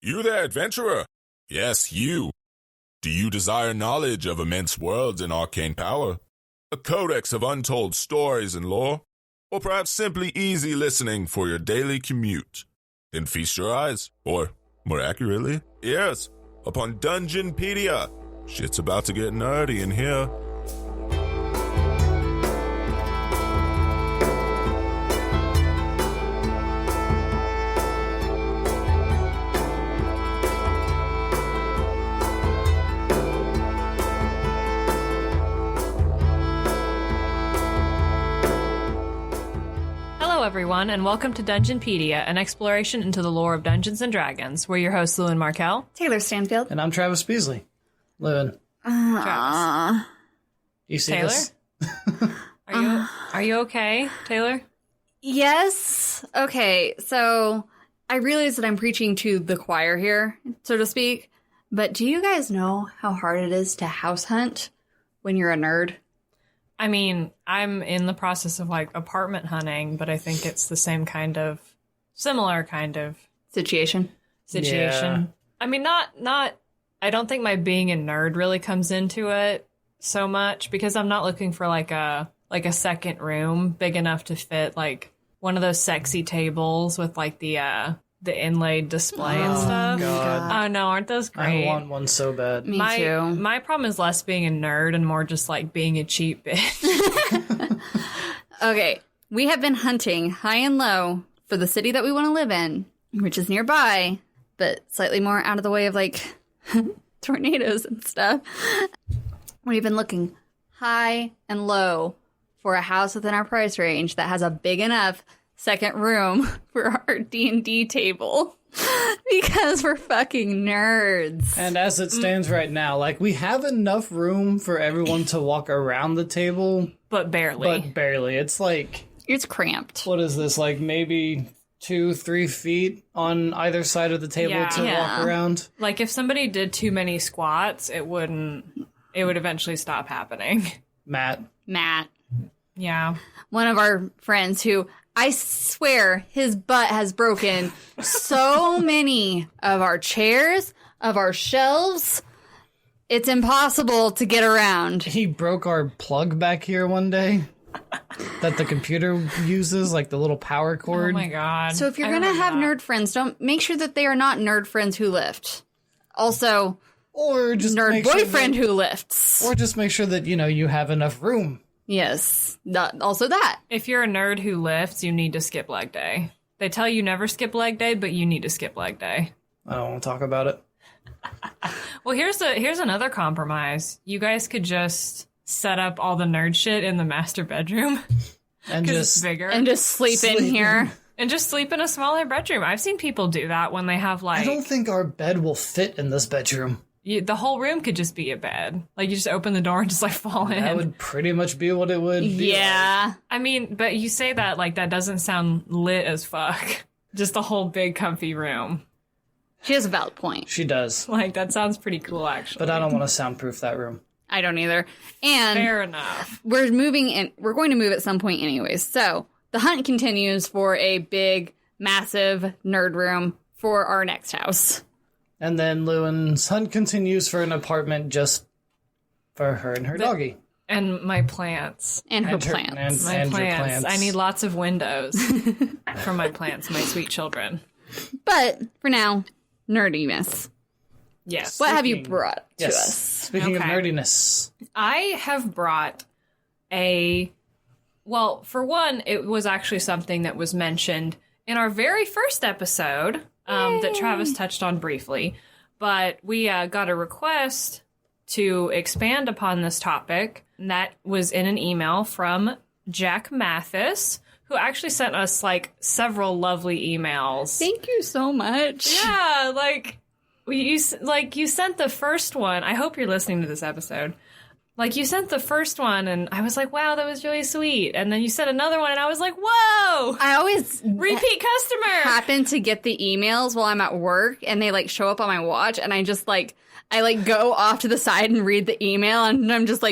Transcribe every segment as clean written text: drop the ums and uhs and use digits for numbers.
You there, adventurer? Yes, you. Do you desire knowledge of immense worlds and arcane power? A codex of untold stories and lore? Or perhaps simply easy listening for your daily commute? Then feast your eyes, or, more accurately, ears, upon Dungeonpedia. Shit's about to get nerdy in here. Hello everyone, and welcome to Dungeonpedia, an exploration into the lore of Dungeons & Dragons. We're your hosts, Llewyn Markell. Taylor Stanfield. And I'm Travis Beasley. Llewyn. Travis. You see Taylor? this? Are you okay, Taylor? Yes. Okay, so I realize that I'm preaching to the choir here, so to speak, but do you guys know how hard it is to house hunt when you're a nerd? I mean, I'm in the process of, apartment hunting, but I think it's the similar kind of Situation. situation. Yeah. I mean, I don't think my being a nerd really comes into it so much, because I'm not looking for, a second room big enough to fit, one of those sexy tables with, the inlaid display and stuff. God. Oh, no, aren't those great? I want one so bad. Me too. My problem is less being a nerd and more just, being a cheap bitch. Okay, we have been hunting high and low for the city that we want to live in, which is nearby, but slightly more out of the way of, tornadoes and stuff. We've been looking high and low for a house within our price range that has a big enough second room for our D&D table because we're fucking nerds. And as it stands right now, we have enough room for everyone to walk around the table. But barely. It's It's cramped. what is this, maybe 2-3 feet on either side of the table to walk around? If somebody did too many squats, it would eventually stop happening. Matt. Yeah. One of our friends who, I swear, his butt has broken so many of our chairs, of our shelves. It's impossible to get around. He broke our plug back here one day that the computer uses, the little power cord. Oh my god. So if you're going to have nerd friends, don't make sure that they are not nerd friends who lift. Also, Or just nerd make sure boyfriend that, who lifts. Or just make sure that, you have enough room. Yes, also that. If you're a nerd who lifts, you need to skip leg day. They tell you never skip leg day, but you need to skip leg day. I don't want to talk about it. Well, here's another compromise. You guys could just set up all the nerd shit in the master bedroom. And Because it's just bigger. And just sleep in here. And just sleep in a smaller bedroom. I've seen people do that when they have I don't think our bed will fit in this bedroom. the whole room could just be a bed. You just open the door and just fall in. That would pretty much be what it would be. Yeah. I mean, but you say that that doesn't sound lit as fuck. Just a whole big comfy room. She has a valid point. She does. That sounds pretty cool, actually. But I don't want to soundproof that room. I don't either. And Fair enough. we're moving in. We're going to move at some point anyways. So the hunt continues for a big, massive nerd room for our next house. And then Llewyn's hunt continues for an apartment just for her and her doggy. And my plants. And her And her- plants. My and your plants. plants. I need lots of windows for my plants, my sweet children. But for now, nerdiness. Yes. What have you brought to Yes. us? Speaking of Okay. nerdiness. I have brought well, for one, it was actually something that was mentioned in our very first episode that Travis touched on briefly. But we got a request to expand upon this topic, and that was in an email from Jack Mathis, who actually sent us several lovely emails. Thank you so much. Yeah, you sent the first one. I hope you're listening to this episode. You sent the first one, and I was like, wow, that was really sweet. And then you sent another one, and I was like, whoa! I always Repeat customer! happen to get the emails while I'm at work, and they show up on my watch, and I just I go off to the side and read the email, and I'm just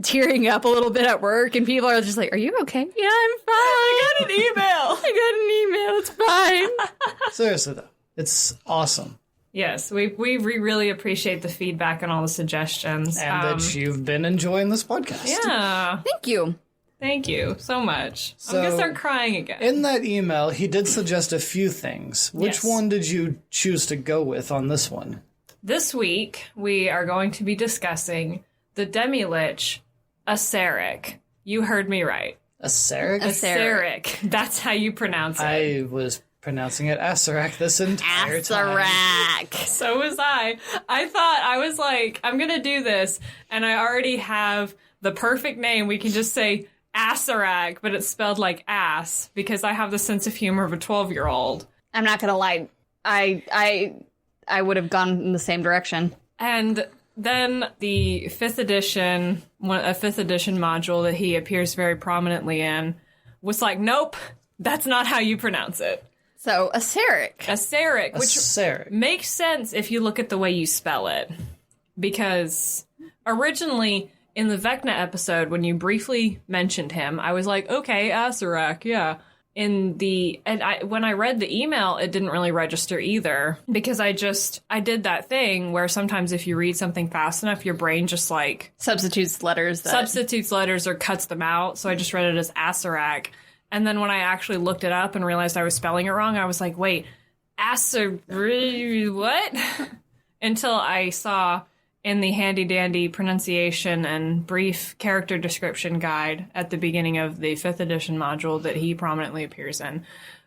tearing up a little bit at work, and people are just are you okay? Yeah, I'm fine. I got an email! I got an email. It's fine. Seriously, though. It's awesome. Yes, we really appreciate the feedback and all the suggestions. And that you've been enjoying this podcast. Yeah. Thank you. Thank you so much. So, I'm going to start crying again. In that email, he did suggest a few things. Which Yes. one did you choose to go with on this one? This week, we are going to be discussing the Demilich Acererak. You heard me right. Acererak? Acererak. That's how you pronounce it. I was pronouncing it Acererak this entire time. Acererak. So was I. I was like, I'm going to do this, and I already have the perfect name. We can just say Acererak, but it's spelled like ass, because I have the sense of humor of a 12-year-old. I'm not gonna lie. I would have gone in the same direction. And then the 5th edition, a 5th edition module that he appears very prominently in, was like, nope, that's not how you pronounce it. So, Acererak. Acererak, which Acererak. makes sense if you look at the way you spell it. Because originally, in the Vecna episode, when you briefly mentioned him, I was like, okay, Acererak, yeah. When I read the email, it didn't really register either, because I did that thing where sometimes if you read something fast enough, your brain just like Substitutes letters or cuts them out. So I just read it as Acererak. And then when I actually looked it up and realized I was spelling it wrong, I was like, wait, what? Until I saw in the handy-dandy pronunciation and brief character description guide at the beginning of the 5th edition module that he prominently appears in,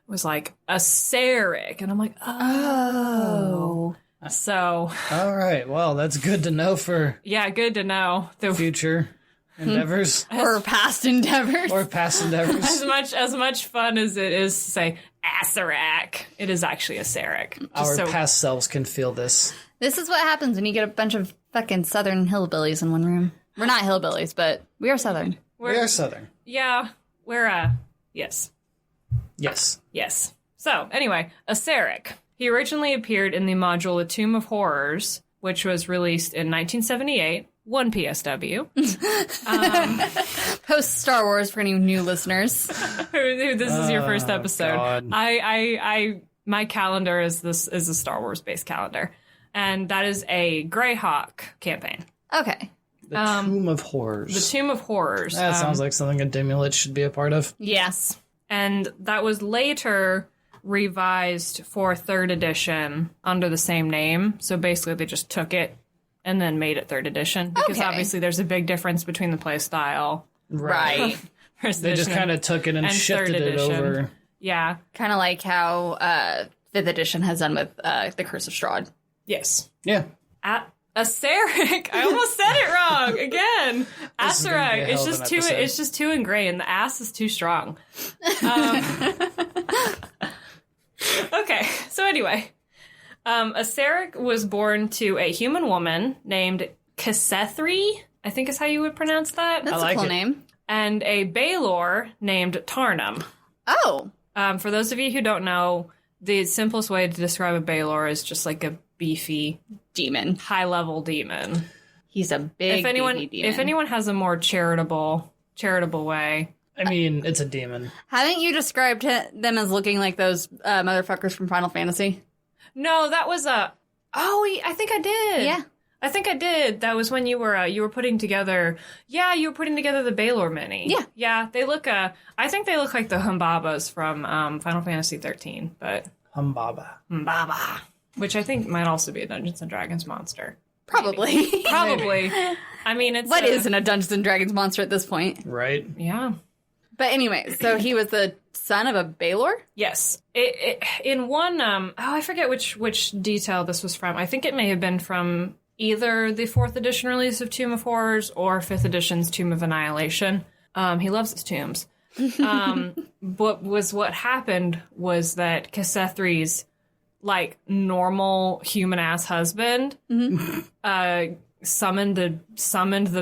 was like, Acererak. And I'm like, oh. So. All right. Well, that's good to know for good to know. future endeavors. or past endeavors. Or past endeavors. As much fun as it is to say Acererak, it is actually Acererak. Our past selves can feel this. This is what happens when you get a bunch of fucking southern hillbillies in one room. We're not hillbillies, but we are southern. We are southern. Yeah, we're, yes. Yes. Yes. So, anyway, Acererak. He originally appeared in the module The Tomb of Horrors, which was released in 1978. 1 PSW. Post Star Wars for any new listeners. This is your first episode. God. My calendar is a Star Wars based calendar, and that is a Greyhawk campaign. Okay. The Tomb of Horrors. The Tomb of Horrors. That sounds like something a Demilich should be a part of. Yes. And that was later revised for 3rd edition under the same name. So basically, they just took it and then made it 3rd edition, because obviously there's a big difference between the play style. Right. They just kind of took it and shifted it over. Yeah. Kind of like how 5th edition has done with The Curse of Strahd. Yes. Yeah. Acererak. I almost said it wrong again. This is gonna be a Acererak. hell of an episode. It's just too ingrained. The ass is too strong. Okay. So anyway, Acererak was born to a human woman named Casethri, I think is how you would pronounce that. That's I like a cool it. name. And a Baelor named Tarnum. Oh. For those of you who don't know, the simplest way to describe a Baelor is just like a beefy, Demon. high-level demon. He's a big beefy demon. If anyone has a more charitable way, I mean, it's a demon. Haven't you described them as looking like those motherfuckers from Final Fantasy? no, that was a. Oh, I think I did. Yeah. I think I did. That was when you were putting together. Yeah, you were putting together the Baelor mini. Yeah. Yeah, they look. I think they look like the Humbabas from Final Fantasy 13, but Humbaba. Humbaba, which I think might also be a Dungeons and Dragons monster. Probably. Probably. I mean, it's What isn't a Dungeons and Dragons monster at this point? Right? Yeah. But anyway, so he was the son of a Baelor? Yes. In one, I forget which detail this was from. I think it may have been from either the 4th edition release of Tomb of Horrors or 5th edition's Tomb of Annihilation. He loves his tombs. What happened was that Casethri's, like, normal human-ass husband summoned the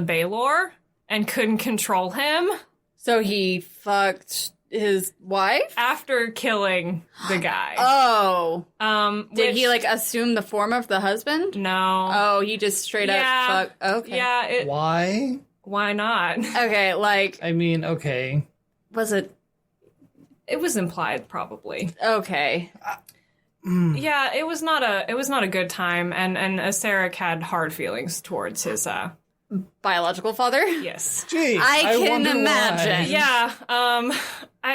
Baelor and couldn't control him. So he fucked his wife? After killing the guy. Oh. Did which- he, like, assume the form of the husband? No. Oh, he just straight up fucked. Okay. Yeah. Why? Why not? Okay, like, I mean, okay. was it... It was implied, probably. Okay. Yeah, it was not a good time, and Acererak had hard feelings towards his Biological father? yes. Gee, I can wonder imagine. why. Yeah,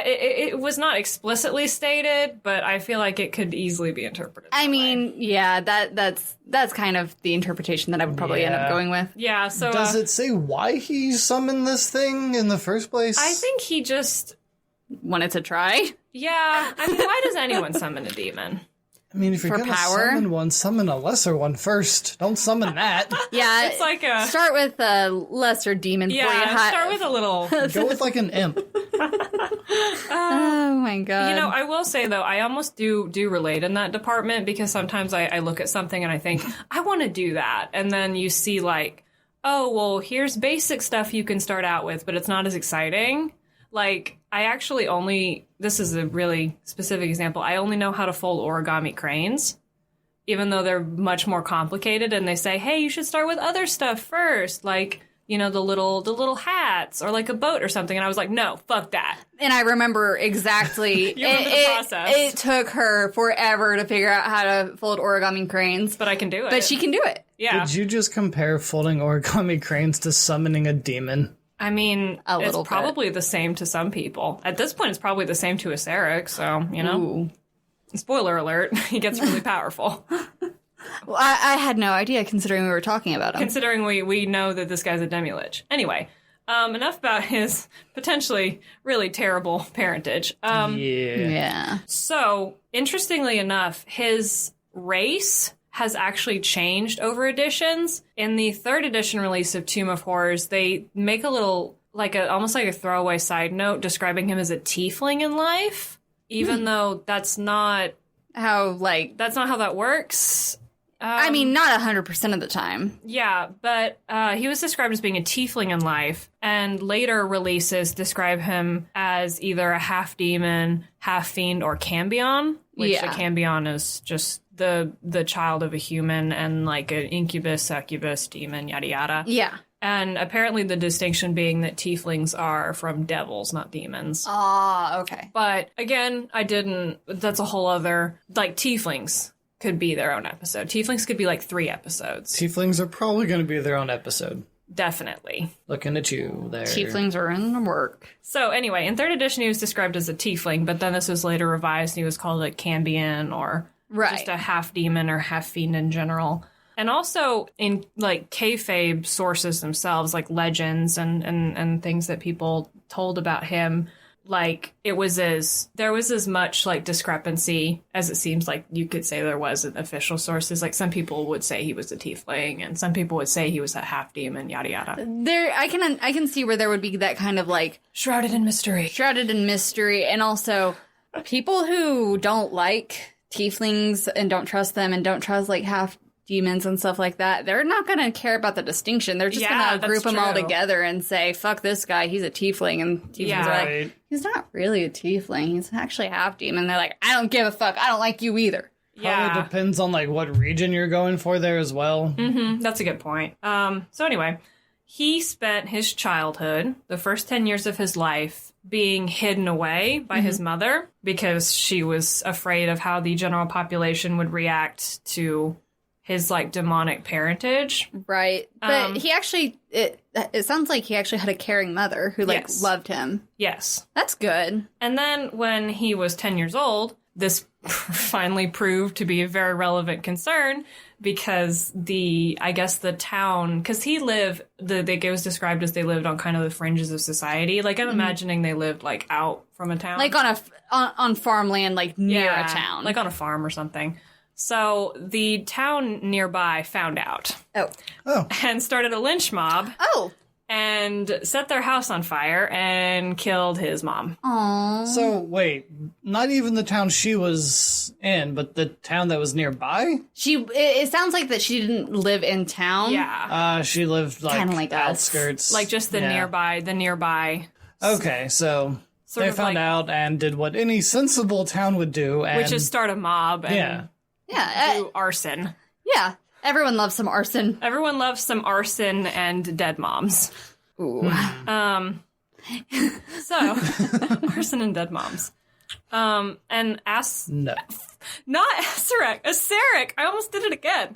it was not explicitly stated, but I feel like it could easily be interpreted. I that mean, way. yeah, that's kind of the interpretation that I would probably end up Yeah. going with. Yeah. So Does it say why he summoned this thing in the first place? I think he just. Wanted to try. Yeah. I mean, why does anyone summon a demon? I mean, if you're For gonna power? summon a lesser one first. Don't summon that. Yeah, It's like a. start with a lesser demon. before you Yeah. Start with a little. Go with like an imp. Oh my god. You know, I will say though, I almost do relate in that department because sometimes I look at something and I think I want to do that, and then you see like, oh well, here's basic stuff you can start out with, but it's not as exciting. Like I actually this is a really specific example. I only know how to fold origami cranes, even though they're much more complicated. And they say, hey, you should start with other stuff first, like. You know, the little hats or like a boat or something. And I was like, no, fuck that. And I remember exactly. You remember the process. It took her forever to figure out how to fold origami cranes, But I can do it. but she can do it. Yeah. Did you just compare folding origami cranes to summoning a demon? I mean, A it's little bit. probably the same to some people. At this point, it's probably the same to Acererak, so, you know. Ooh. Spoiler alert, he gets really powerful. Well, I had no idea considering we were talking about him. Considering we know that this guy's a Demilich. Anyway, enough about his potentially really terrible parentage. Yeah. So, interestingly enough, his race has actually changed over editions. In the 3rd edition release of Tomb of Horrors, they make a little, almost like a throwaway side note describing him as a tiefling in life, even though that's not How, how that works. I mean, not 100% of the time. Yeah, but he was described as being a tiefling in life, and later releases describe him as either a half-demon, half-fiend, or cambion, which Yeah. a cambion is just the child of a human and like an incubus, succubus, demon, yada yada. Yeah. And apparently the distinction being that tieflings are from devils, not demons. Ah, okay. But again, that's a whole other, tieflings could be their own episode. Tieflings could be 3 episodes. Tieflings are probably going to be their own episode. Definitely. Looking at you there. Tieflings are in the work. So anyway, in 3rd edition he was described as a tiefling, but then this was later revised and he was called a cambion or just a half demon or half fiend in general. And also in kayfabe sources themselves, like legends and things that people told about him, there was as much discrepancy as it seems like you could say there was in official sources. Like some people would say he was a tiefling and some people would say he was a half demon, yada yada. There, I can see where there would be that kind of Shrouded in mystery. shrouded in mystery, and also people who don't like tieflings and don't trust them and don't trust half demons and stuff like that, they're not going to care about the distinction. They're just Yeah, going to group that's them all true. together and say, fuck this guy, he's a tiefling. And tieflings Yeah. are like, Right. he's not really a tiefling, he's actually half demon. They're like, I don't give a fuck, I don't like you either. Probably depends on what region you're going for there as well. That's a good point. So anyway, he spent his childhood, the first 10 years of his life, being hidden away by his mother because she was afraid of how the general population would react to his demonic parentage. Right. But he actually, it sounds like he actually had a caring mother who Yes. loved him. Yes. That's good. And then when he was 10 years old, this finally proved to be a very relevant concern because the town, because it was described as they lived on kind of the fringes of society. I'm imagining they lived out from a town. On farmland, near a town. Like on a farm or something. So the town nearby found out Oh. and started a lynch mob Oh. and set their house on fire and killed his mom. Aww. So, wait, not even the town she was in, but the town that was nearby? It sounds like that she didn't live in town. Yeah. She lived, Kinda like us. outskirts. Just the Yeah. nearby. Okay, so Sort they of found out and did what any sensible town would do. And, Which is start a mob and Yeah. Yeah. do arson. Yeah. Everyone loves some arson. Everyone loves some arson and dead moms. Ooh. So, arson and dead moms. And No. not Acererak, I almost did it again.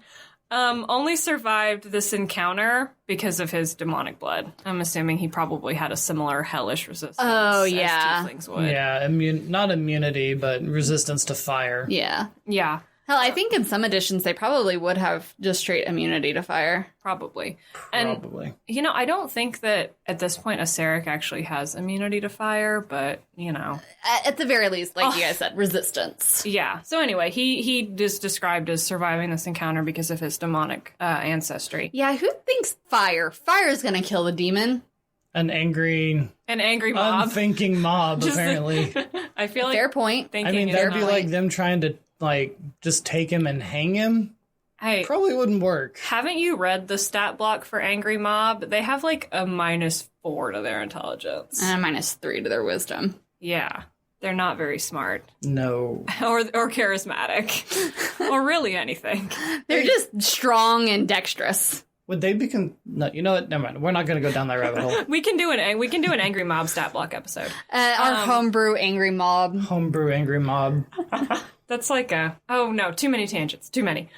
Only survived this encounter because of his demonic blood. I'm assuming he probably had a similar hellish resistance. Oh, yeah. As tieflings would. Yeah, not immunity, but resistance to fire. Yeah. Yeah, Hell, I think in some editions they probably would have just straight immunity to fire. probably. Probably. And, I don't think that at this point Acererak actually has immunity to fire, but, At the very least, like you guys said, resistance. Yeah. So anyway, he is described as surviving this encounter because of his demonic ancestry. Yeah, who thinks fire? Fire is going to kill the demon. An angry, An angry mob. unthinking mob, apparently. I feel like Fair point. thinking I mean, is that'd be not- like them trying to, just take him and hang him. Hey, Probably wouldn't work. haven't you read the stat block for angry mob? They have like a -4 to their intelligence. And a -3 to their wisdom. Yeah. They're not very smart No. or charismatic or really anything. They're just strong and dexterous. Would they be... No, you know what? Never mind. We're not going to go down that rabbit hole. We can do an angry mob stat block episode. Our homebrew angry mob. Homebrew angry mob. That's like too many tangents. Too many.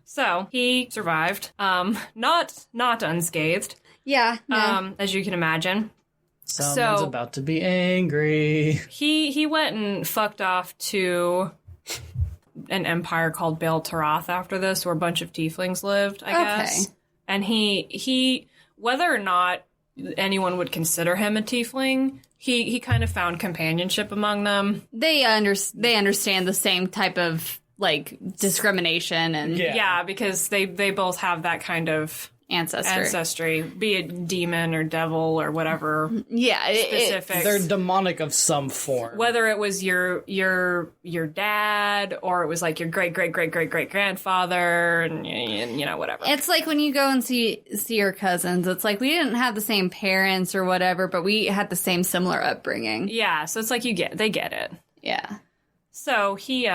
So he survived. Not unscathed. Yeah. No. As you can imagine. Someone's So- about to be angry. He went and fucked off to an empire called Baal Taroth after this, where a bunch of tieflings lived, I guess. And he whether or not anyone would consider him a tiefling, he kind of found companionship among them. They understand the same type of discrimination and Yeah, because they both have that kind of ancestry. be it demon or devil or whatever Yeah, specifics. They're demonic of some form. Whether it was your dad or it was like your great grandfather and whatever. it's like when you go and see your cousins. It's like we didn't have the same parents or whatever, but we had the same similar upbringing. Yeah, so it's like they get it. Yeah. So he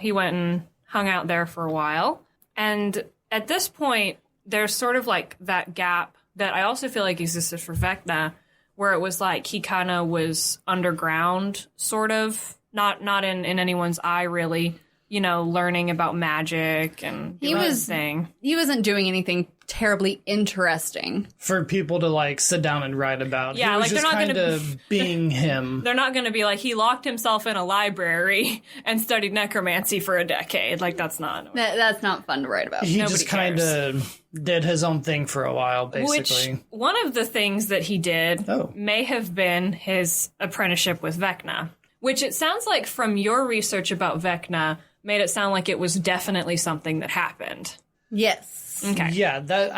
he went and hung out there for a while. And at this point there's sort of like that gap that I also feel like existed for Vecna, where it was like he kind of was underground, sort of, not in anyone's eye really, learning about magic and doing his thing. He wasn't doing anything terribly interesting. For people to sit down and write about. Yeah, He was like, they're just not kind gonna- of being him. They're not going to be like he locked himself in a library and studied necromancy for a decade. Like that's not. That's not fun to write about. He Nobody just kind of did his own thing for a while, basically. Which one of the things that he did Oh. may have been his apprenticeship with Vecna, which it sounds like from your research about Vecna made it sound like it was definitely something that happened. Yes. Okay. Yeah, that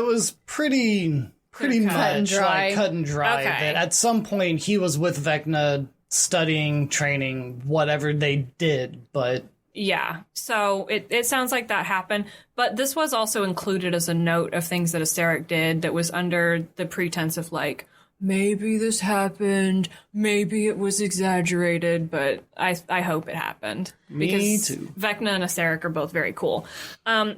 was pretty much cut and dry. cut and dry. Okay. That at some point he was with Vecna studying, training, whatever they did, but Yeah. So it sounds like that happened, but this was also included as a note of things that Acererak did that was under the pretense of maybe this happened, maybe it was exaggerated, but I hope it happened. Because Me too. Vecna and Acererak are both very cool.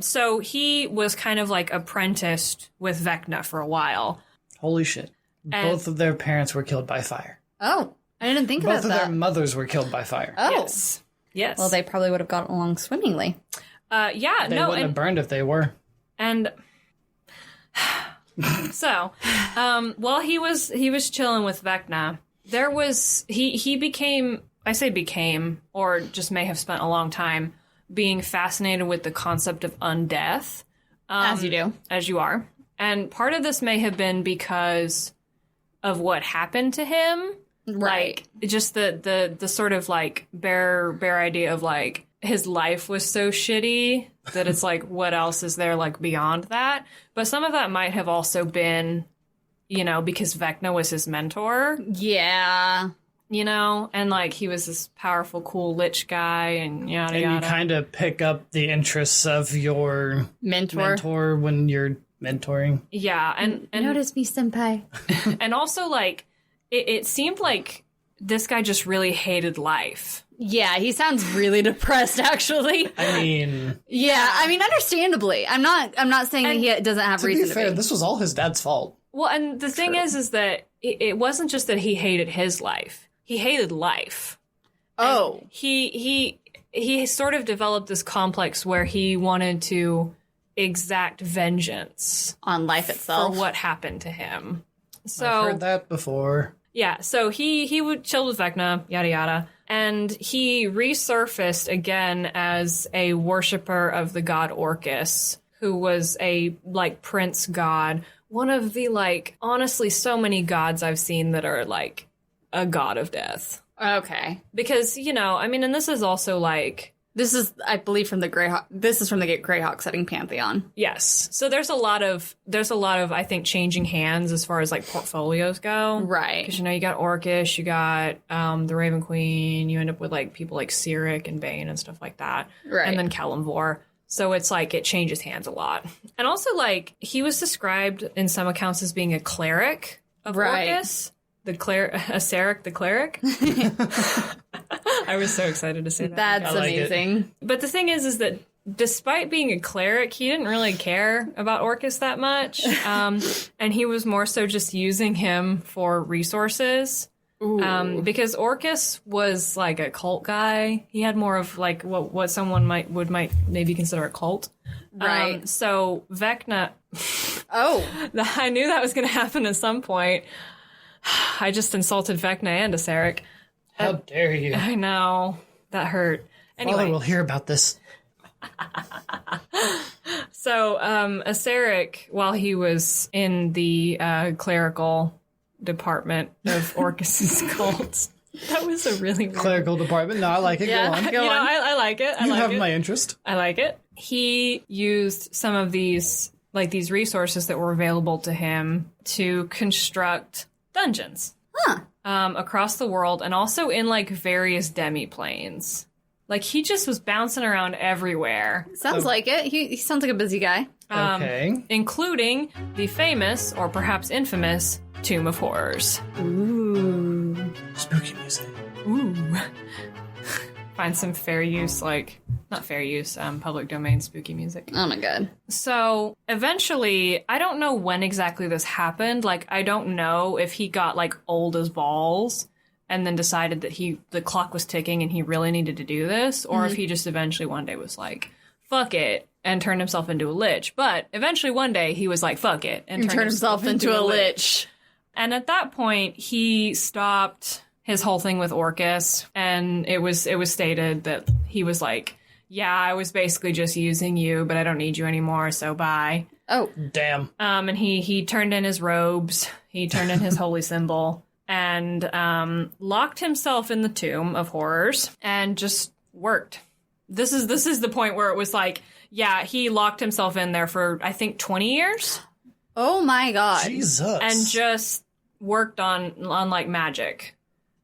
So he was kind of apprenticed with Vecna for a while. holy shit. And- Both of their parents were killed by fire. Oh, I didn't think Both about of that. their mothers were killed by fire. Oh. Yes. Well, they probably would have gotten along swimmingly. Yeah, They no, wouldn't have burned if they were. and so, while he was chilling with Vecna, there was he became or just may have spent a long time being fascinated with the concept of undeath, As you do. as you are, and part of this may have been because of what happened to him, Right. just the sort of bare idea of his life was so shitty that it's what else is there beyond that? But some of that might have also been, because Vecna was his mentor, Yeah. and he was this powerful, cool lich guy and yada And you yada. kind of pick up the interests of your mentor when you're mentoring. Yeah, and Notice me, senpai. and also it seemed like this guy just really hated life. Yeah, he sounds really depressed, actually. I mean, Yeah, I mean, understandably. I'm not saying that he doesn't have to reason be fair, to be. this was all his dad's fault. Well, and the thing is that it wasn't just that he hated his life. he hated life. Oh. And he sort of developed this complex where he wanted to exact vengeance On life itself. for what happened to him. So I've heard that before. yeah, so he would chill with Vecna, yada yada, and he resurfaced again as a worshiper of the god Orcus, who was a like prince god, one of the like honestly so many gods I've seen that are like a god of death. Okay. Because, you know, I mean, and this is also like This is, I believe, from the Greyhawk. This is from the Greyhawk setting Pantheon. yes. So there's a lot of I think changing hands as far as like portfolios go. Right. Because, you know, you got Orcus, you got the Raven Queen, you end up with like people like Acererak and Bane and stuff like that. Right. And then Kalimvor. So it's like it changes hands a lot. And also like he was described in some accounts as being a cleric of Right. Orcus. Acererak the cleric. I was so excited to say that. That's I like it. amazing. But the thing is that despite being a cleric, he didn't really care about Orcus that much. And he was more so just using him for resources. Because Orcus was like a cult guy. He had more of like what someone might maybe consider a cult. Right. So Vecna, Oh. I knew that was going to happen at some point. I just insulted Vecna and Acererak. How dare you? I know. That hurt. Father Anyway, will hear about this. so Acererak, while he was in the clerical department of Orcus's cult, that was a really weird... Clerical department. No, I like it. Yeah. Go on. You know, I like it. I You like have it. my interest. I like it. He used some of these resources that were available to him to construct dungeons across the world, and also in like various demi-planes. Like he just was bouncing around everywhere, Sounds like it. He sounds like a busy guy. Okay. including the famous, or perhaps infamous, Tomb of Horrors. Ooh. Spooky music. Ooh. Find some fair use, not fair use, public domain spooky music. Oh my god. So eventually, I don't know when exactly this happened. Like, I don't know if he got like old as balls and then decided that the clock was ticking and he really needed to do this, or if he just eventually one day was like, fuck it, and turned himself into a lich. But eventually one day he was like, fuck it, and Turn himself into a lich. And at that point, he stopped his whole thing with Orcus, and it was stated that he was like, yeah, I was basically just using you, but I don't need you anymore, so bye. Oh. Damn. And he turned in his robes, he turned in his holy symbol, and locked himself in the Tomb of Horrors, and just worked. This is the point where it was like, yeah, he locked himself in there for, I think, 20 years, Oh my god. Jesus. and just worked on like magic.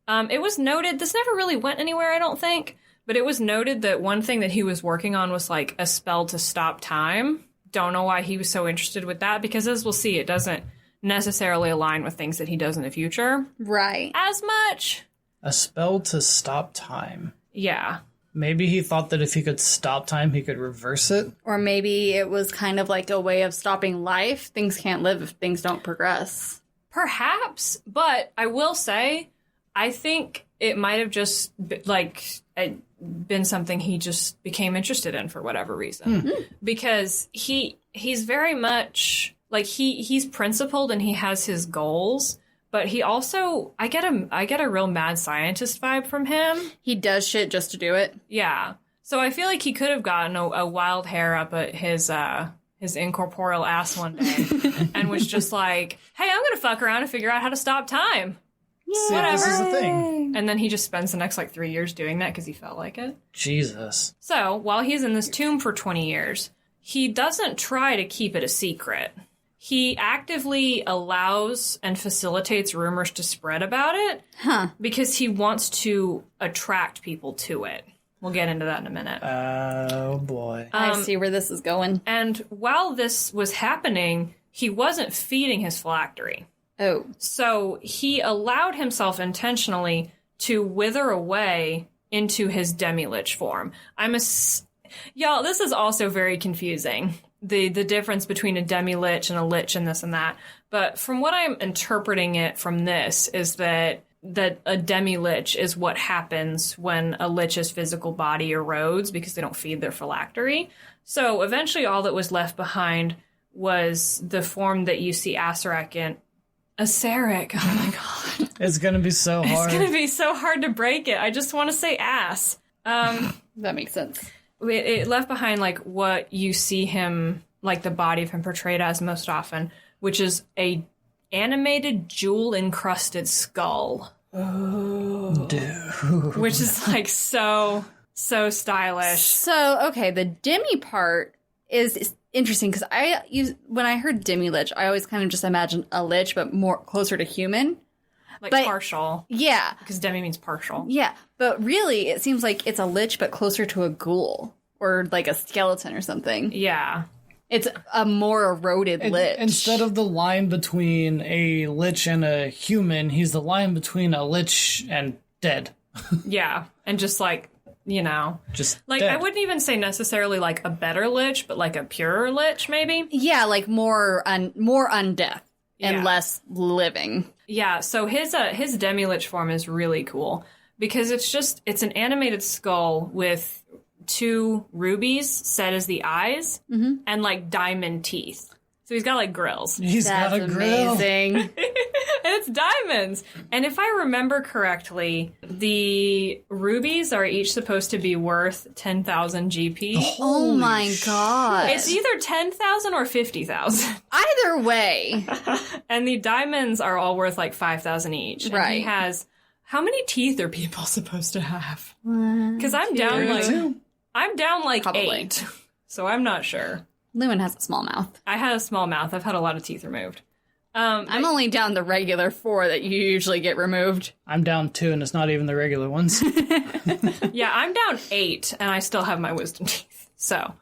It was noted, this never really went anywhere, I don't think, but it was noted that one thing that he was working on was like a spell to stop time. Don't know why he was so interested with that, because as we'll see, it doesn't necessarily align with things that he does in the future Right. as much. A spell to stop time. Yeah. Maybe he thought that if he could stop time, he could reverse it. Or maybe it was kind of like a way of stopping life. Things can't live if things don't progress. Perhaps, but I will say, I think it might have just been something he just became interested in for whatever reason. Because he's very much like he's principled and he has his goals, but he also I get a real mad scientist vibe from him. He does shit just to do it. Yeah. So I feel like he could have gotten a wild hair up at his incorporeal ass one day and was just like, hey, I'm going to fuck around and figure out how to stop time. See if this is a thing. And then he just spends the next 3 years doing that because he felt like it. Jesus. So while he's in this tomb for 20 years, he doesn't try to keep it a secret. He actively allows and facilitates rumors to spread about it because he wants to attract people to it. We'll get into that in a minute. Oh, boy. I see where this is going. And while this was happening, he wasn't feeding his phylactery. Oh. So he allowed himself intentionally to wither away into his demi-lich form. Y'all, this is also very confusing. The difference between a demi-lich and a lich and this and that. But from what I'm interpreting it from this is that that a demi-lich is what happens when a lich's physical body erodes because they don't feed their phylactery. So eventually all that was left behind was the form that you see Acererak in. Acererak. Oh my god. It's going to be so hard. It's going to be so hard to break it. I just want to say ass. That makes sense. It left behind, like, what you see him, like, the body of him portrayed as most often, which is a animated jewel-encrusted skull. Oh. Dude. Which is, like, so stylish. So, okay, the demi part is interesting, because when I heard demi-lich, I always kind of just imagined a lich, but more closer to human. Like, but, partial. Yeah. Because demi means partial. Yeah, but really, it seems like it's a lich, but closer to a ghoul, or like a skeleton or something. Yeah. It's a more eroded lich. Instead of the line between a lich and a human, he's the line between a lich and dead. Yeah, and just, like, you know. Just like, dead. I wouldn't even say necessarily, like, a better lich, but, like, a purer lich, maybe? Yeah, like more undeath and Yeah. less living. Yeah, so his demi-lich form is really cool because it's an animated skull with 2 rubies set as the eyes and, like, diamond teeth. So he's got, like, grills. He's got a grill. Amazing. And it's diamonds. And if I remember correctly, the rubies are each supposed to be worth 10,000 GP. Oh my god. It's either 10,000 or 50,000. Either way. And the diamonds are all worth like 5,000 each. And Right. he has, how many teeth are people supposed to have? Because I'm down like Probably. 8. So I'm not sure. Llewyn has a small mouth. I had a small mouth. I've had a lot of teeth removed. I'm only down the regular 4 that you usually get removed. I'm down 2, and it's not even the regular ones. Yeah, I'm down 8, and I still have my wisdom teeth. So,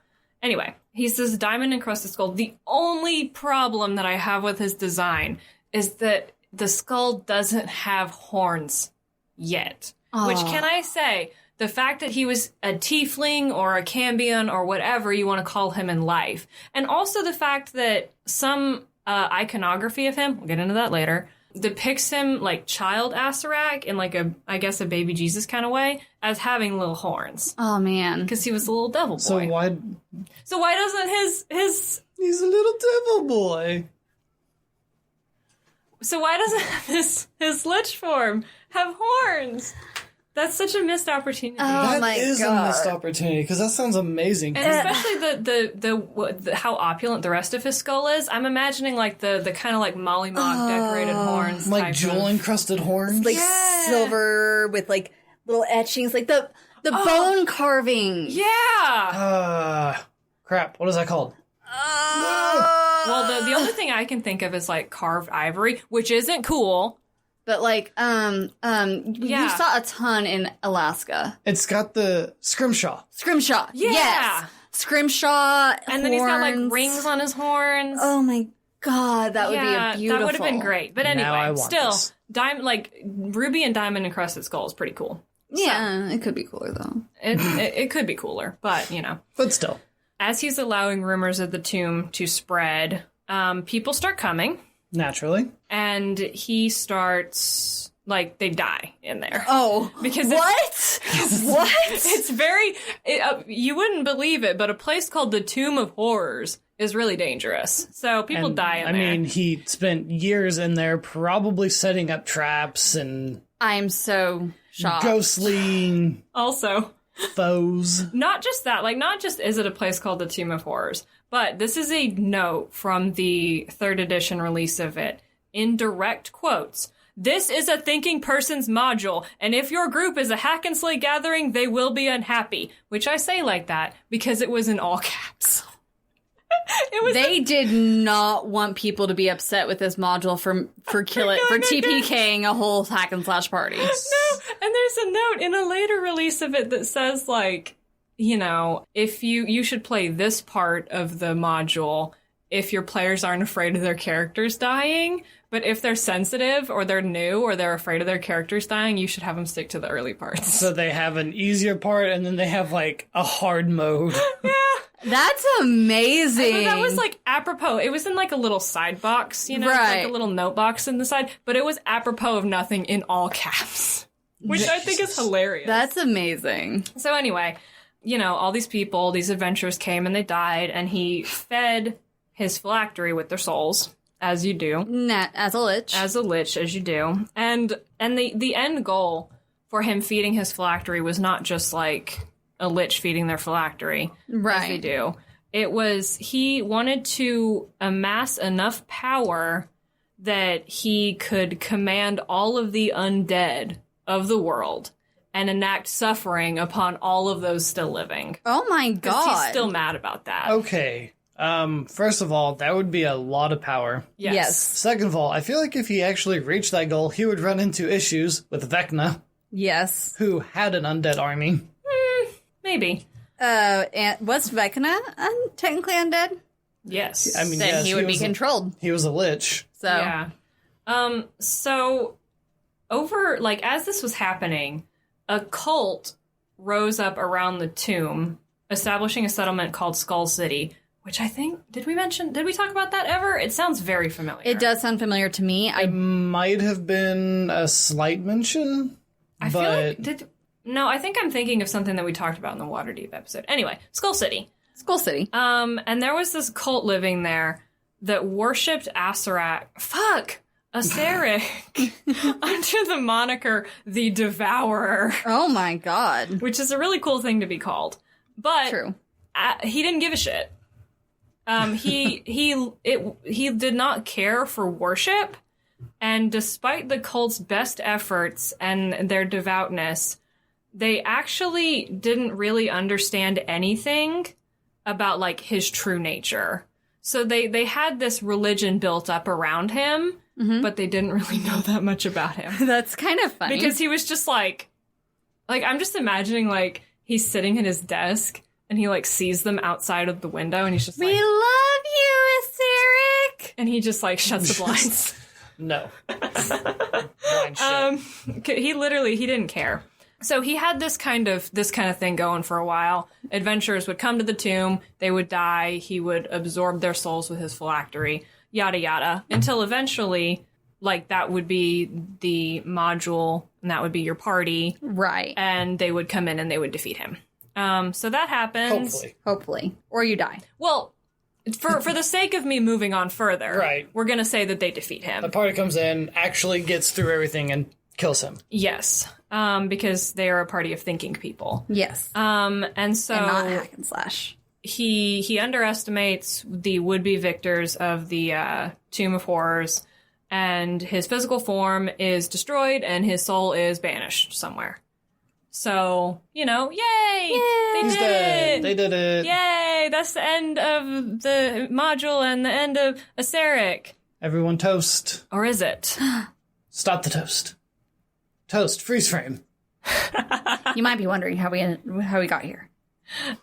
anyway, he's this diamond-encrusted skull. The only problem that I have with his design is that the skull doesn't have horns yet. Which, can I say, the fact that he was a tiefling or a cambion or whatever you want to call him in life, and also the fact that some iconography of him, we'll get into that later, depicts him like child Acererak in like a baby Jesus kind of way as having little horns. Oh man. Because he was a little devil boy. So why doesn't his he's a little devil boy? So why doesn't his lich form have horns? That's such a missed opportunity. Oh my That is God. a missed opportunity, because that sounds amazing. And especially the how opulent the rest of his skull is. I'm imagining like the kind of like mollymog decorated horns, Like type jewel of- encrusted horns. Like silver with like little etchings, like the bone carving. Yeah. Crap. What is that called? Well, the only thing I can think of is like carved ivory, which isn't cool. But like, you saw a ton in Alaska. It's got the scrimshaw. Scrimshaw. Yeah. Yes. Scrimshaw. And then he's got like horns. rings on his horns. Oh my God, that would be a beautiful. That would have been great. But Now I anyway, want still, this. ruby and diamond encrusted skull is pretty cool. Yeah, it could be cooler though. It could be cooler, but you know. But still. As he's allowing rumors of the tomb to spread, people start coming. Naturally. And he starts, like, they die in there. Oh, Because what? What? It's very, you wouldn't believe it, but a place called the Tomb of Horrors is really dangerous. So people And, die in there. I mean, he spent years in there probably setting up traps and I'm so shocked. ghostly Also, foes. not just that, like, not just is it a place called the Tomb of Horrors, but this is a note from the 3rd edition release of it, in direct quotes. This is a thinking person's module, and if your group is a hack and slay gathering, they will be unhappy. Which I say like that because it was in all caps. They did not want people to be upset with this module for TPKing a whole hack and slash party. No, and there's a note in a later release of it that says, like, you know, if you should play this part of the module if your players aren't afraid of their characters dying, but if they're sensitive or they're new or they're afraid of their characters dying, you should have them stick to the early parts. So they have an easier part and then they have like a hard mode. Yeah. That's amazing. And that was like apropos. It was in like a little side box, you know, Right. like a little note box in the side, but it was apropos of nothing in all caps, which I think is hilarious. That's amazing. So anyway, you know, all these people, these adventurers came and they died, and he fed his phylactery with their souls, as you do. As a lich. As a lich, as you do. And the end goal for him feeding his phylactery was not just like a lich feeding their phylactery, Right. as they do. It was, he wanted to amass enough power that he could command all of the undead of the world and enact suffering upon all of those still living. Oh my 'Cause god. he's still mad about that. Okay. First of all, that would be a lot of power. Yes. Second of all, I feel like if he actually reached that goal, he would run into issues with Vecna, Yes. who had an undead army. Maybe. And was Vecna technically undead? Yes. I mean, Then yes, he would be was controlled. he was a lich. So Yeah. So over, like, as this was happening, a cult rose up around the tomb, establishing a settlement called Skull City, which I think, did we talk about that ever? It sounds very familiar. it does sound familiar to me. It might have been a slight mention, I feel like, no, I think I'm thinking of something that we talked about in the Waterdeep episode. Anyway, Skull City. Skull City. And there was this cult living there that worshipped Acererak. Acererak under the moniker the Devourer, Oh my god. which is a really cool thing to be called. But True. he didn't give a shit. He did not care for worship, and despite the cult's best efforts and their devoutness, they actually didn't really understand anything about like his true nature. So they had this religion built up around him, but they didn't really know that much about him. That's kind of funny. Because he was just like I'm just imagining like he's sitting at his desk and he like sees them outside of the window and he's just we like, love you, Acererak. and he just like shuts the blinds. No. Blind shit. He didn't care. So he had this kind of thing going for a while. Adventurers would come to the tomb, they would die, he would absorb their souls with his phylactery, yada yada, until eventually, like, that would be the module, and that would be your party, Right. and they would come in and they would defeat him. So that happens. Hopefully. Or you die. Well, for the sake of me moving on further, Right. we're going to say that they defeat him. The party comes in, actually gets through everything, and kills him. Yes, because they are a party of thinking people. Yes. And so and not hack and slash. he underestimates the would-be victors of the Tomb of Horrors, and his physical form is destroyed and his soul is banished somewhere. So, you know, yay! They He's did dead. it! They did it. Yay! That's the end of the module and the end of Acererak. Everyone toast. Or is it? Stop the toast. Toast. Freeze frame. You might be wondering how we got here.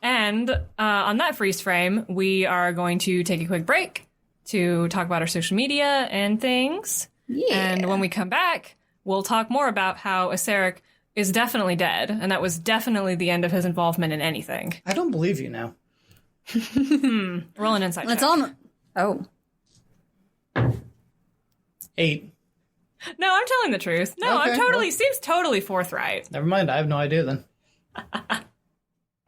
And on that freeze frame, we are going to take a quick break to talk about our social media and things. Yeah. And when we come back, we'll talk more about how Acererak is definitely dead, and that was definitely the end of his involvement in anything. I don't believe you now. Roll an insight Let's check. all. Oh. 8. No, I'm telling the truth. No, Okay, I'm totally, seems totally forthright. Never mind. I have no idea then.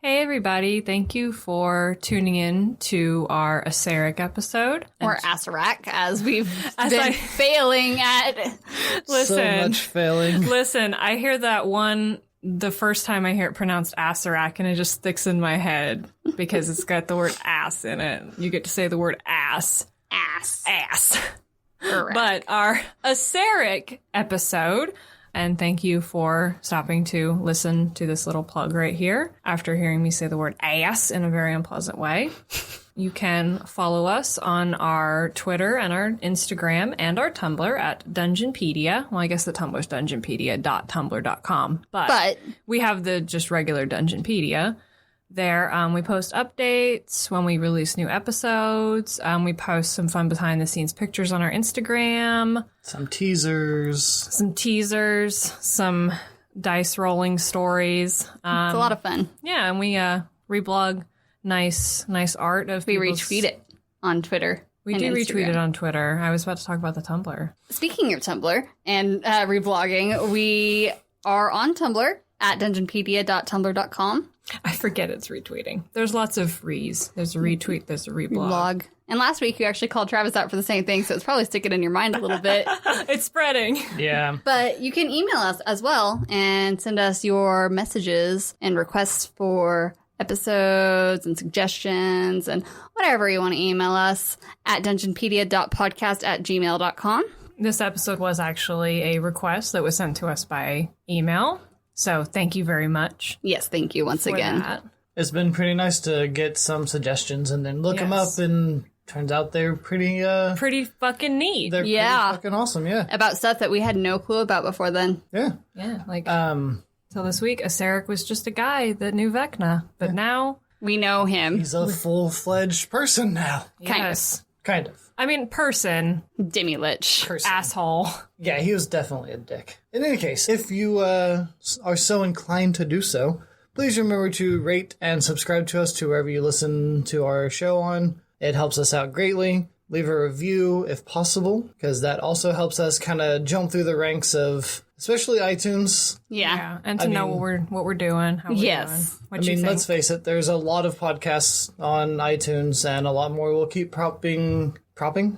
Hey everybody, thank you for tuning in to our Acererak episode. Or Acererak, as we've As been I- failing at. Listen. So much failing. Listen, I hear that one the first time I hear it pronounced Acererak, and it just sticks in my head because it's got the word ass in it. You get to say the word ass. Ass. Correct. But our Acererak episode, and thank you for stopping to listen to this little plug right here after hearing me say the word ass in a very unpleasant way. You can follow us on our Twitter and our Instagram and our Tumblr at Dungeonpedia. Well, I guess the Tumblr's dungeonpedia.tumblr.com, but we have the just regular Dungeonpedia. There, we post updates when we release new episodes. We post some fun behind-the-scenes pictures on our Instagram, Some teasers. some teasers, some dice rolling stories. It's a lot of fun. Yeah, and we reblog nice art of We people's- retweet it on Twitter. We and do Instagram. retweet it on Twitter. I was about to talk about the Tumblr. Speaking of Tumblr and reblogging, we are on Tumblr at dungeonpedia.tumblr.com. I forget it's retweeting. There's lots of re's. There's a retweet, there's a reblog. Blog. And last week you actually called Travis out for the same thing, so it's probably sticking in your mind a little bit. It's spreading. Yeah. But you can email us as well and send us your messages and requests for episodes and suggestions and whatever you want to email us at dungeonpedia.podcast@gmail.com. This episode was actually a request that was sent to us by email. So thank you very much. Yes, thank you once for again. that. It's been pretty nice to get some suggestions and then look them up, Yes. and turns out they're pretty Pretty fucking neat. they're Yeah. pretty fucking awesome. Yeah. About stuff that we had no clue about before then. Yeah. Yeah, like Um, till this week, Acererak was just a guy that knew Vecna, but now, We know him. he's a full-fledged person now. Kind of. yes. Kind of. I mean, person, Demilich. Person. asshole. Yeah, he was definitely a dick. In any case, if you are so inclined to do so, please remember to rate and subscribe to us to wherever you listen to our show on. It helps us out greatly. Leave a review if possible, because that also helps us kind of jump through the ranks of, especially iTunes. Yeah. And to know mean- what we're doing. How we're Yes. doing. What I you mean, think? let's face it, there's a lot of podcasts on iTunes, and a lot more will keep cropping? Cropping.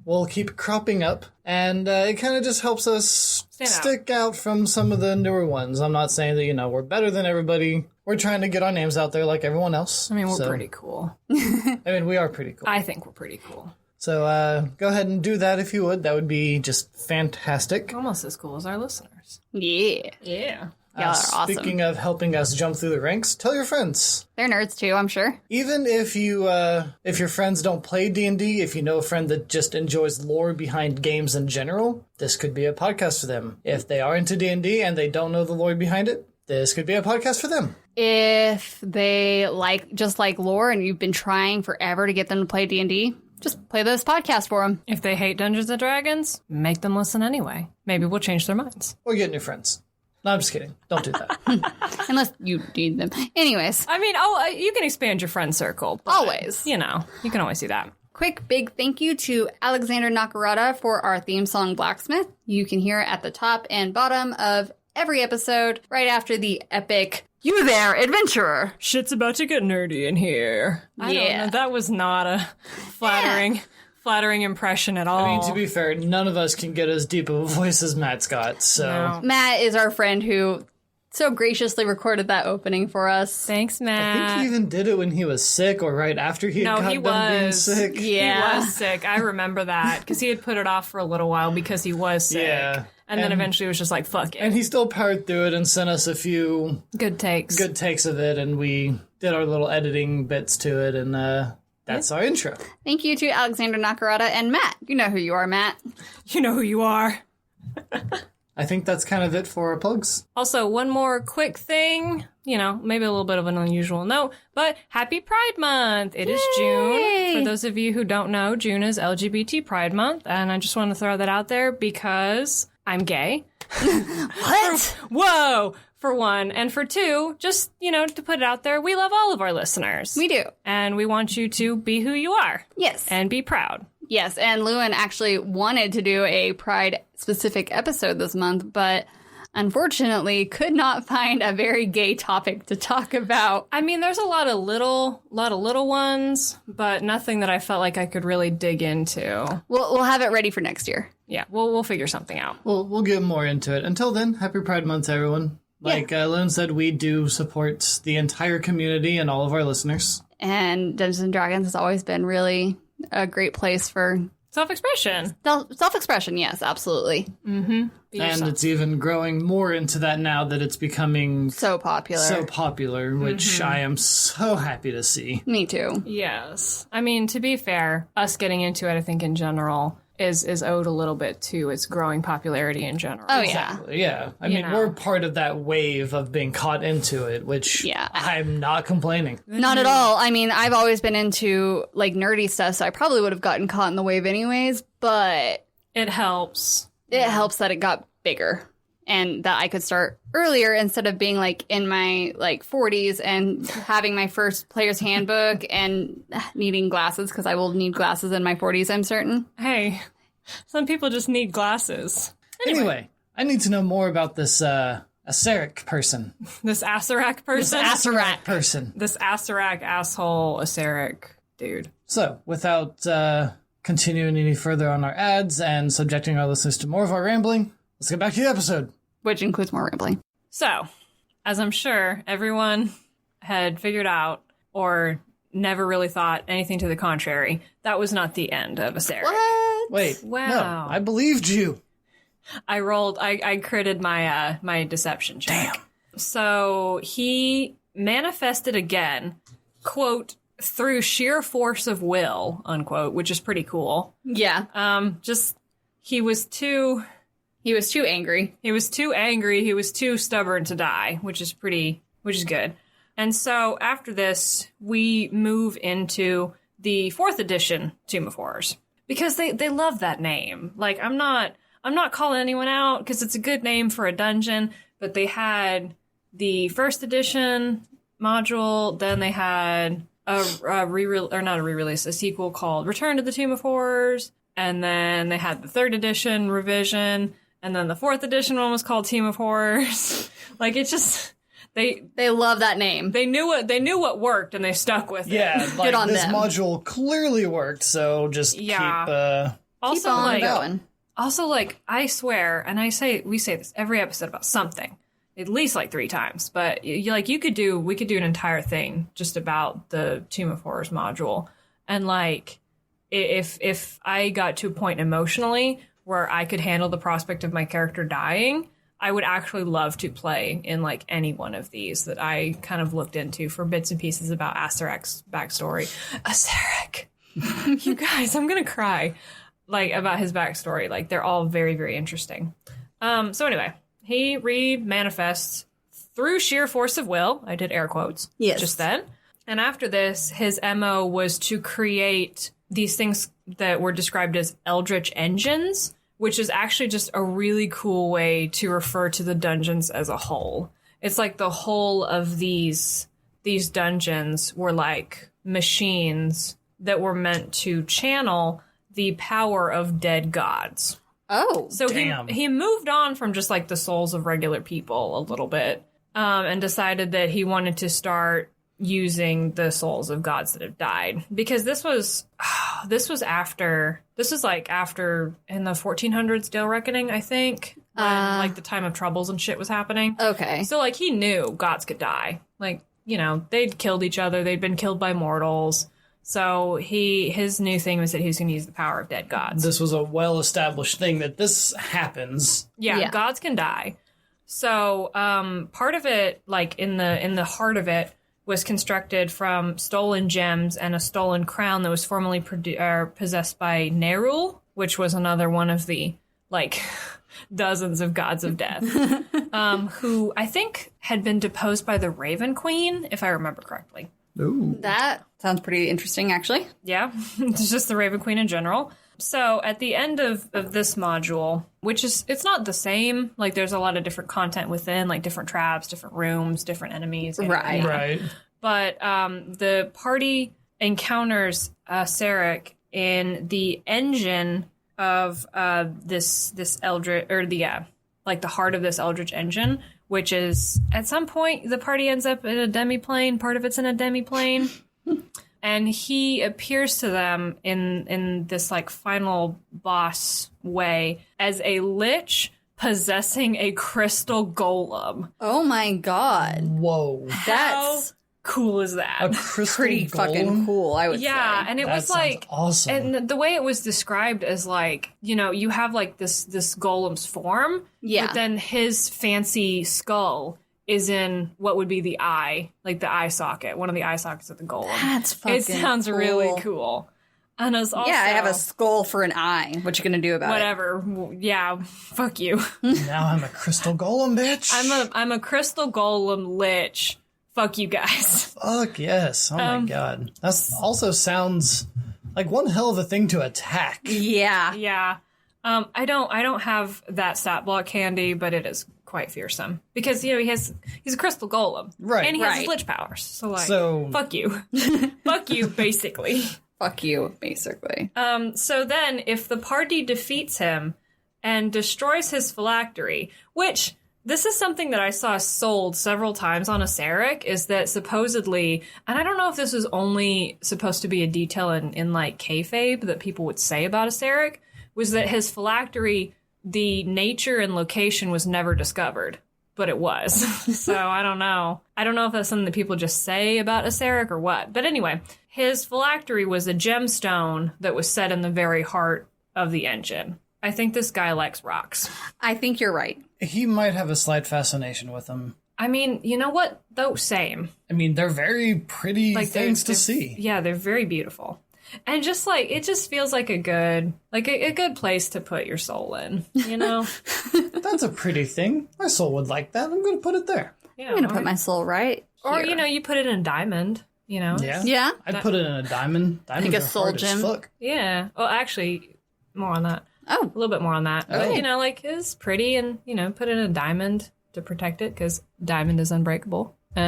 Will keep cropping up, and it kind of just helps us Stand out. stick out from some of the newer ones. I'm not saying that, we're better than everybody. We're trying to get our names out there like everyone else. I mean, we're So, pretty cool. I mean, we are pretty cool. I think we're pretty cool. So go ahead and do that if you would. That would be just fantastic. Almost as cool as our listeners. Yeah. Yeah. Y'all are awesome. Speaking of helping us jump through the ranks, tell your friends. They're nerds too, I'm sure. Even if if your friends don't play D&D, if you know a friend that just enjoys lore behind games in general, this could be a podcast for them. If they are into D&D and they don't know the lore behind it, this could be a podcast for them. If they just like lore and you've been trying forever to get them to play D&D, just play this podcast for them. If they hate Dungeons and Dragons, make them listen anyway. Maybe we'll change their minds. Or get new friends. No, I'm just kidding. Don't do that. Unless you need them. Anyways, I mean, you can expand your friend circle. But, always. you can always do that. Quick big thank you to Alexander Nakarada for our theme song Blacksmith. You can hear it at the top and bottom of every episode right after the epic "You There, Adventurer." Shit's about to get nerdy in here. I don't Yeah. know. That was not a flattering impression at all. I mean, to be fair, none of us can get as deep of a voice as Matt's got, so... No. Matt is our friend who so graciously recorded that opening for us. Thanks, I Matt. think he even did it when he was sick or right after he No, got he done being was. sick. Yeah. He was sick. I remember that because he had put it off for a little while because he was sick. Yeah. And then eventually was just like, fuck it. And he still powered through it and sent us a few Good takes. good takes of it, and we did our little editing bits to it, and that's our intro. Thank you to Alexander Nakarada and Matt. You know who you are, Matt. You know who you are. I think that's kind of it for our plugs. Also, one more quick thing, maybe a little bit of an unusual note, but happy Pride Month. It is June. For those of you who don't know, June is LGBT Pride Month, and I just want to throw that out there because I'm gay. What? Whoa! For one. And for two, just, to put it out there, we love all of our listeners. We do. And we want you to be who you are. Yes. And be proud. Yes, and Llewyn actually wanted to do a Pride-specific episode this month, but unfortunately could not find a very gay topic to talk about. I mean, there's a lot of little ones, but nothing that I felt like I could really dig into. We'll have it ready for next year. Yeah, we'll figure something out. We'll get more into it. Until then, happy Pride Month, everyone. Like Lynn said, we do support the entire community and all of our listeners. And Dungeons & Dragons has always been really a great place for Self-expression. self-expression. Yes, absolutely. Be And yourself. it's even growing more into that now that it's becoming So popular. which I am so happy to see. Me too. Yes. I mean, to be fair, us getting into it, I think in general, is owed a little bit to its growing popularity in general. Oh, yeah. Yeah, I mean, know. we're part of that wave of being caught into it, which Yeah. I'm not complaining. Not at all. I mean, I've always been into like nerdy stuff, so I probably would have gotten caught in the wave anyways, but It helps. it helps that it got bigger and that I could start earlier instead of being like in my like 40s and having my first player's handbook and needing glasses because I will need glasses in my 40s, I'm certain. Hey, some people just need glasses. Anyway, I need to know more about this Acererak person. This Acererak person? This Acererak person. This Acererak asshole Acererak dude. So, without continuing any further on our ads and subjecting our listeners to more of our rambling, let's get back to the episode. Which includes more rambling. So, as I'm sure everyone had figured out or never really thought anything to the contrary, that was not the end of Acererak. What? Wait, Wow. no, I believed you. I critted my my deception check. Damn. So he manifested again, quote, through sheer force of will, unquote, which is pretty cool. Yeah. He was too angry. He was too angry. He was too stubborn to die, which is good. And so after this, we move into the 4th edition Tomb of Horrors because they love that name. Like, I'm not calling anyone out because it's a good name for a dungeon, but they had the 1st edition module, then they had a sequel called Return to the Tomb of Horrors, and then they had the 3rd edition revision, and then the 4th edition one was called Tomb of Horrors. Like, it just they love that name. They knew what worked and they stuck with it. Yeah, like Good on this them. module clearly worked, so just keep Also, Keep on like, going. Also, like, I swear, and we say this every episode about something, at least like 3 times, but we could do an entire thing just about the Tomb of Horrors module. And like, if I got to a point emotionally where I could handle the prospect of my character dying, I would actually love to play in like any one of these that I kind of looked into for bits and pieces about Acerek's backstory. Acererak! You guys, I'm gonna cry. Like, about his backstory. Like, they're all very, very interesting. So anyway, he re-manifests through sheer force of will. I did air quotes. Yes. Just then. And after this, his MO was to create these things that were described as Eldritch engines, which is actually just a really cool way to refer to the dungeons as a whole. It's like the whole of these dungeons were like machines that were meant to channel the power of dead gods. Oh. So damn. he moved on from just like the souls of regular people a little bit, and decided that he wanted to start using the souls of gods that have died, because this was after in the 1400s Dale Reckoning, I think, when like the time of troubles and shit was happening. Okay. So like he knew gods could die. Like, you know, they'd killed each other, they'd been killed by mortals. So his new thing was that he was going to use the power of dead gods. This was a well-established thing that this happens. Yeah, gods can die. So part of it, like in the heart of it, was constructed from stolen gems and a stolen crown that was formerly possessed by Nerul, which was another one of the like dozens of gods of death, who I think had been deposed by the Raven Queen, if I remember correctly. Ooh. That sounds pretty interesting, actually. Yeah, it's just the Raven Queen in general. So at the end of this module, which is, it's not the same, like there's a lot of different content within, like different traps, different rooms, different enemies. Right. Right. But the party encounters Acererak in the engine of this Eldritch, or like the heart of this Eldritch engine, which is, at some point, the party ends up in a demiplane. Part of it's in a demiplane. And he appears to them in this, like, final boss way as a lich possessing a crystal golem. Oh my god. Whoa. That's Cool is that? A crystal pretty golem? fucking cool, I would say. Yeah, and it That was sounds like awesome. and the way it was described as like, you know, you have like this golem's form, Yeah. but then his fancy skull is in what would be the eye, like the eye socket, one of the eye sockets of the golem. That's fucking It sounds cool. really cool. And it's also, Yeah, I have a skull for an eye. What you gonna do about it? whatever. Yeah, fuck you. Now I'm a crystal golem, bitch. I'm a crystal golem lich. Fuck you guys. Fuck yes. Oh my god. That also sounds like one hell of a thing to attack. Yeah. Yeah. I don't have that stat block handy, but it is quite fearsome. Because, you know, he's a crystal golem. Right. And he has Right. his lich powers. So, like, So- fuck you. Fuck you, basically. Fuck you, basically. So then, if the party defeats him and destroys his phylactery, which this is something that I saw sold several times on Acererak, is that supposedly, and I don't know if this was only supposed to be a detail in like kayfabe that people would say about Acererak, was that his phylactery, the nature and location was never discovered, but it was. So I don't know. I don't know if that's something that people just say about Acererak or what. But anyway, his phylactery was a gemstone that was set in the very heart of the engine. I think this guy likes rocks. I think you're right. He might have a slight fascination with them. I mean, you know what? Though, same. I mean, they're very pretty Like things to they're- see. Yeah, they're very beautiful. And just like, it just feels like a good place to put your soul in, you know? That's a pretty thing. My soul would like that. I'm going to put it there. You I'm going know, to put my soul right or, here. you know, you put it in a diamond, you know? Yeah. Yeah? I'd put it in a diamond. Diamonds a are soul hard as gem? fuck. Yeah. Well, actually, more on that. Oh, A little bit more on that. But, Okay. you know, like, it's pretty and, you know, put in a diamond to protect it because diamond is unbreakable. You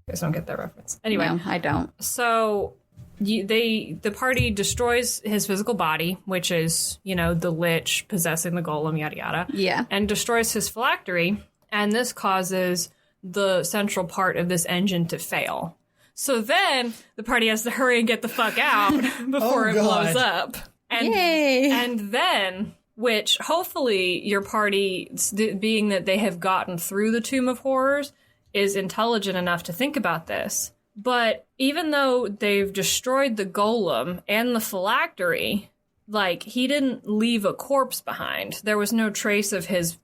guys don't get that reference. Anyway, no, I don't. so the party destroys his physical body, which is, you know, the lich possessing the golem, yada, yada. Yeah. And destroys his phylactery. And this causes the central part of this engine to fail. So then the party has to hurry and get the fuck out before it blows God. up. And Yay! and then, which hopefully your party, being that they have gotten through the Tomb of Horrors, is intelligent enough to think about this. But even though they've destroyed the golem and the phylactery, like, he didn't leave a corpse behind. There was no trace of his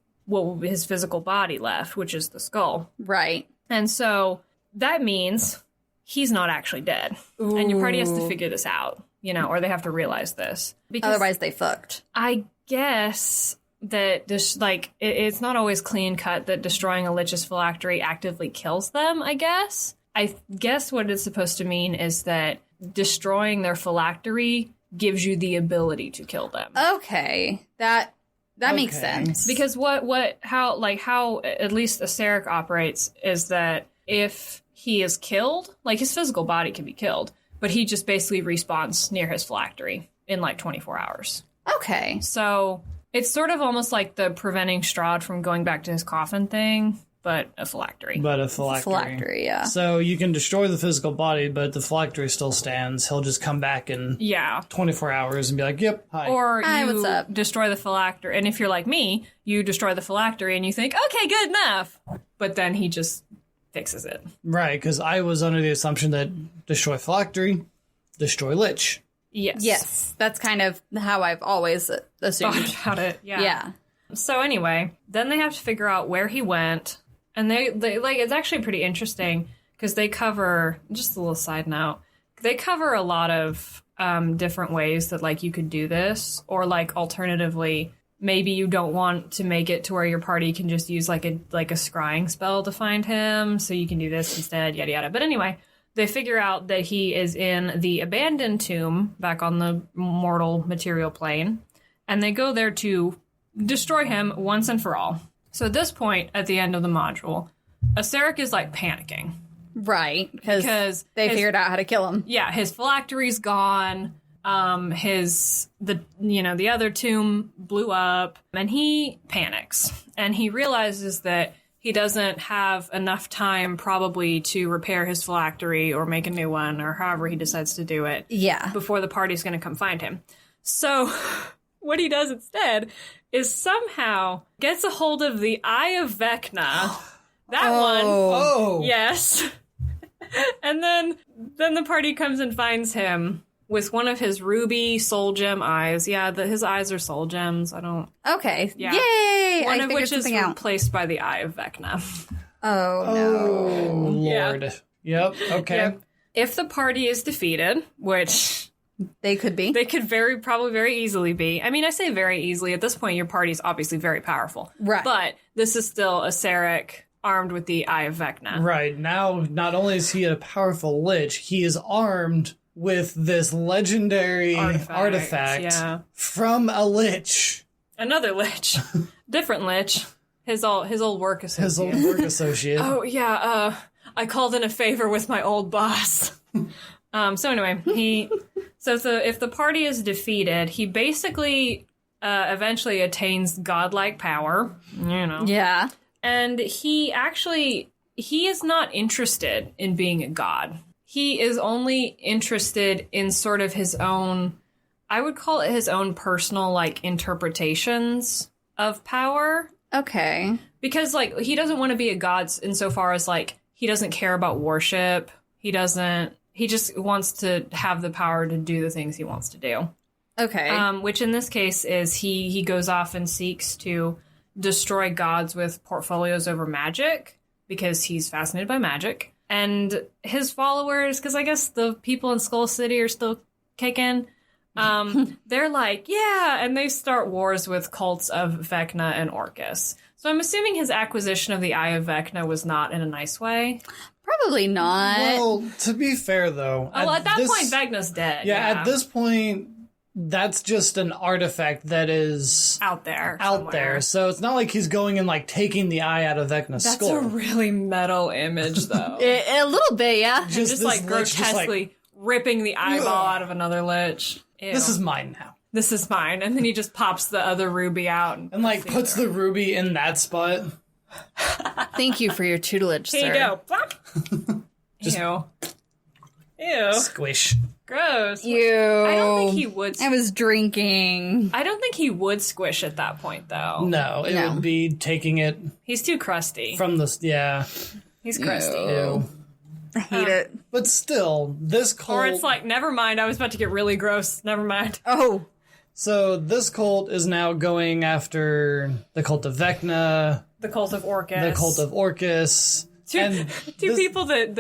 physical body left, which is the skull. Right. And so that means he's not actually dead. And your party has to figure this out, you know, or they have to realize this. Because Otherwise, they fucked. I guess that this, like, it's not always clean cut that destroying a lich's phylactery actively kills them, I guess. I guess what it's supposed to mean is that destroying their phylactery gives you the ability to kill them. Okay. That makes Okay. sense. Because how at least Acererak operates is that if he is killed, like, his physical body can be killed, but he just basically respawns near his phylactery in like 24 hours. Okay. So it's sort of almost like the preventing Strahd from going back to his coffin thing, but a phylactery. But a phylactery. Phylactery, yeah. So you can destroy the physical body, but the phylactery still stands. He'll just come back in Yeah. 24 hours and be like, yep, hi. Or Hi, you what's up? destroy the phylactery. And if you're like me, you destroy the phylactery and you think, okay, good enough. But then he just fixes it. Right, because I was under the assumption that destroy phylactery, destroy lich. Yes. Yes. That's kind of how I've always assumed. Thought about it. Yeah. Yeah. So anyway, then they have to figure out where he went. And they like, it's actually pretty interesting because they cover, just a little side note, they cover a lot of different ways that, like, you could do this, or, like, alternatively, maybe you don't want to make it to where your party can just use like a scrying spell to find him, so you can do this instead, yada yada. But anyway, they figure out that he is in the abandoned tomb back on the mortal material plane, and they go there to destroy him once and for all. So at this point, at the end of the module, Acererak is, like, panicking. Right. Because they his- figured out how to kill him. Yeah, his phylactery's gone. The other tomb blew up, and he panics, and he realizes that he doesn't have enough time probably to repair his phylactery or make a new one, or however he decides to do it, Yeah. before the party's going to come find him. So what he does instead is somehow gets a hold of the Eye of Vecna. That one. Oh! Yes. And then the party comes and finds him with one of his ruby soul gem eyes. Yeah, his eyes are soul gems. I don't... Okay. Yeah. Yay! One I of figured which is something out. replaced by the Eye of Vecna. Oh, no. Oh, Yeah. Lord. Yep, okay. Yep. If the party is defeated, which They could be. they could probably very easily be. I mean, I say very easily. At this point, your party is obviously very powerful. Right. But this is still Acererak armed with the Eye of Vecna. Right, now, not only is he a powerful lich, he is armed with this legendary artifact yeah. from a lich. Another lich. Different lich. His old work associate. His old work associate. Oh, yeah, I called in a favor with my old boss. So anyway, if the party is defeated, he basically eventually attains godlike power, Yeah. and he is not interested in being a god. He is only interested in sort of his own, I would call it his own personal, like, interpretations of power. Okay. Because, like, he doesn't want to be a god insofar as, like, he doesn't care about worship. He just wants to have the power to do the things he wants to do. Okay. Which in this case is he goes off and seeks to destroy gods with portfolios over magic because he's fascinated by magic. And his followers, because I guess the people in Skull City are still kicking, they're like, yeah, and they start wars with cults of Vecna and Orcus. So I'm assuming his acquisition of the Eye of Vecna was not in a nice way. Probably not. Well, to be fair, though... At that point, Vecna's dead. Yeah, at this point, that's just an artifact that is... Out there. So it's not like he's going and, like, taking the eye out of Vecna's skull. That's a really metal image, though. A little bit, yeah. Just like, grotesquely ripping the eyeball out of another lich. Ew. This is mine now. This is mine. And then he just pops the other ruby out. And, like, puts the ruby in that spot. Thank you for your tutelage, sir. Here you go. Plop. Ew. Ew. Squish. Gross. Ew. I don't think he would. I was drinking. I don't think he would squish at that point, though. No, it would be taking it He's too crusty. from the... Yeah. He's crusty. Ew. I hate it. But still, this cult... Or it's like, never mind, I was about to get really gross. Never mind. Oh. So this cult is now going after the cult of Vecna, The cult of Orcus. the cult of Orcus. Two people that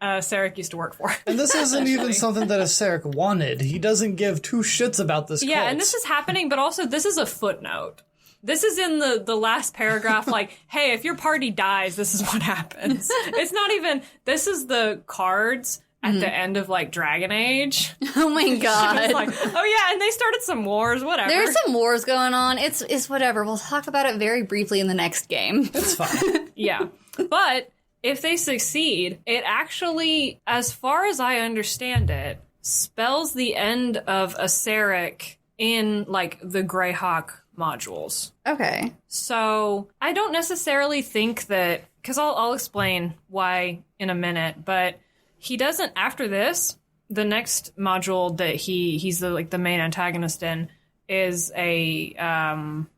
Acererak used to work for. And this isn't even something that Acererak wanted. He doesn't give two shits about this cult. Yeah, and this is happening, but also this is a footnote. This is in the last paragraph, like, hey, if your party dies, this is what happens. It's not even, this is the cards at the end of, like, Dragon Age. Oh my god. It's like, oh yeah, and they started some wars, whatever. There's some wars going on. It's whatever. We'll talk about it very briefly in the next game. It's fine. Yeah. But if they succeed, it actually, as far as I understand it, spells the end of Acererak in, like, the Greyhawk modules. Okay. So I don't necessarily think that, because I'll explain why in a minute, but he doesn't, after this, the next module that he's the main antagonist in is one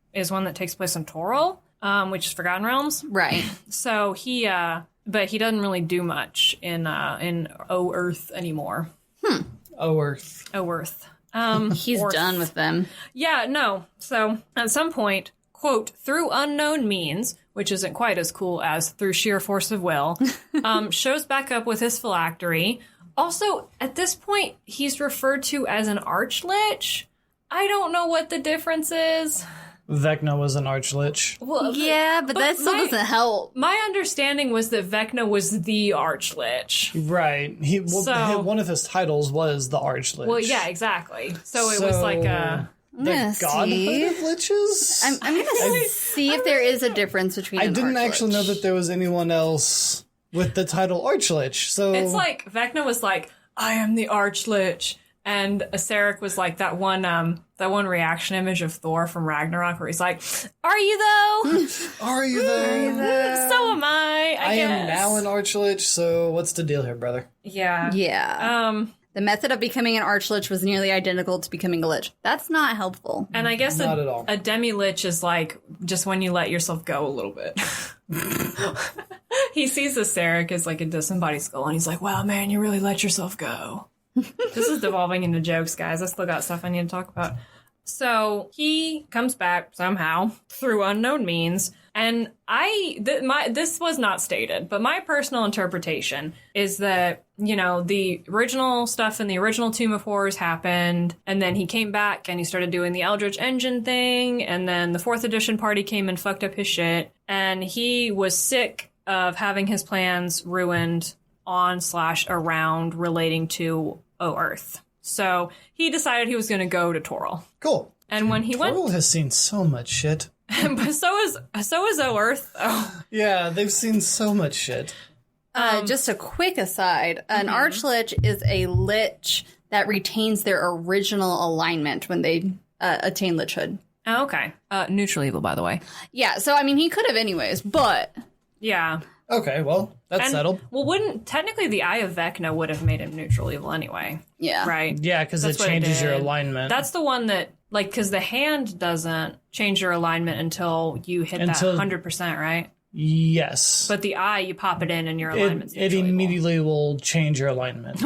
that takes place in Toril, which is Forgotten Realms. Right. So but he doesn't really do much in O-Earth anymore. O-Earth. O-Earth. He's done with them. Yeah, no. So at some point, quote, through unknown means, which isn't quite as cool as through sheer force of will, shows back up with his phylactery. Also, at this point, he's referred to as an Archlich. I don't know what the difference is. Vecna was an Archlich. Well, Yeah, but that still doesn't help. My understanding was that Vecna was the Archlich. Right. One of his titles was the Archlich. Well, yeah, exactly. So it was like a... The godhood of liches? I'm gonna see if there is a difference between. I didn't actually know that there was anyone else with the title Archlich. So It's like Vecna was like, I am the Archlich, and Acererak was like that one reaction image of Thor from Ragnarok where he's like, "Are you though? Are you there? So am I. I guess. am now an Archlich. So what's the deal here, brother? Yeah. Yeah. The method of becoming an Archlich was nearly identical to becoming a lich. That's not helpful. And I guess Not at all. a demi-lich is like just when you let yourself go a little bit. He sees Acererak as like a disembodied skull, and he's like, wow, man, you really let yourself go. This is devolving into jokes, guys. I still got stuff I need to talk about. So he comes back somehow through unknown means, and this was not stated, but my personal interpretation is that, the original stuff in the original Tomb of Horrors happened, and then he came back and he started doing the Eldritch Engine thing, and then the 4th edition party came and fucked up his shit, and he was sick of having his plans ruined on/around relating to O-Earth. So he decided he was going to go to Toril. Cool. And when he went... Toril has seen so much shit. But so is Earth. Oh, Yeah, they've seen so much shit. Just a quick aside, an Archlich is a lich that retains their original alignment when they attain lichhood. okay. Neutral evil, by the way. Yeah, so I mean, he could have anyways, but Yeah. Okay, well, that's settled. Well, wouldn't technically the Eye of Vecna would have made him neutral evil anyway, yeah. right? Yeah, because it That's what it changes your did. alignment. That's the one that, like, because the hand doesn't change your alignment until you hit that Until- 100%, right? Yes. But the eye, you pop it in and your alignment's it neutral evil. immediately will change your alignment.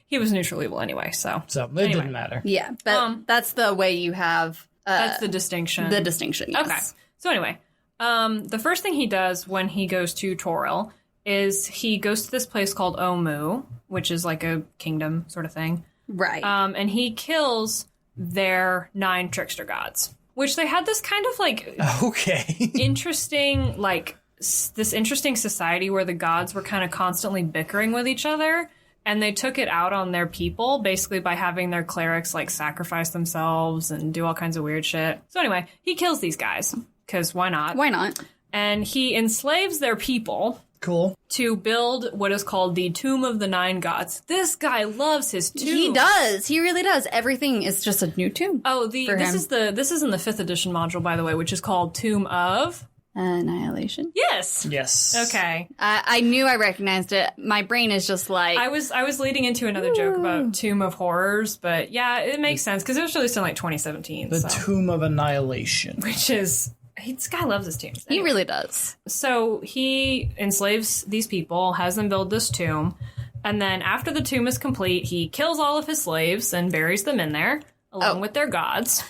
He was neutral evil anyway, so. So it didn't matter. Yeah, but that's the way you have That's the distinction. the distinction, yes. Okay. So anyway, the first thing he does when he goes to Toril is he goes to this place called Omu, which is like a kingdom sort of thing. Right. And he kills their 9 trickster gods, which they had this kind of like Okay. interesting, like this interesting society where the gods were kind of constantly bickering with each other. And they took it out on their people, basically by having their clerics like sacrifice themselves and do all kinds of weird shit. So anyway, he kills these guys, because why not? Why not? And he enslaves their people Cool. to build what is called the Tomb of the 9 Gods. This guy loves his tomb. He does. He really does. Everything is just a new tomb. Oh, for this him. is in the 5th edition module, by the way, which is called Tomb of Annihilation. Yes. Yes. Okay. I knew I recognized it. My brain is just like... I was leading into another joke about Tomb of Horrors, but yeah, it makes sense because it was released in like 2017. The so. Tomb of Annihilation. Which is, this guy loves his tombs. He Anyway. really does. So he enslaves these people, has them build this tomb, and then after the tomb is complete, he kills all of his slaves and buries them in there, along with their gods.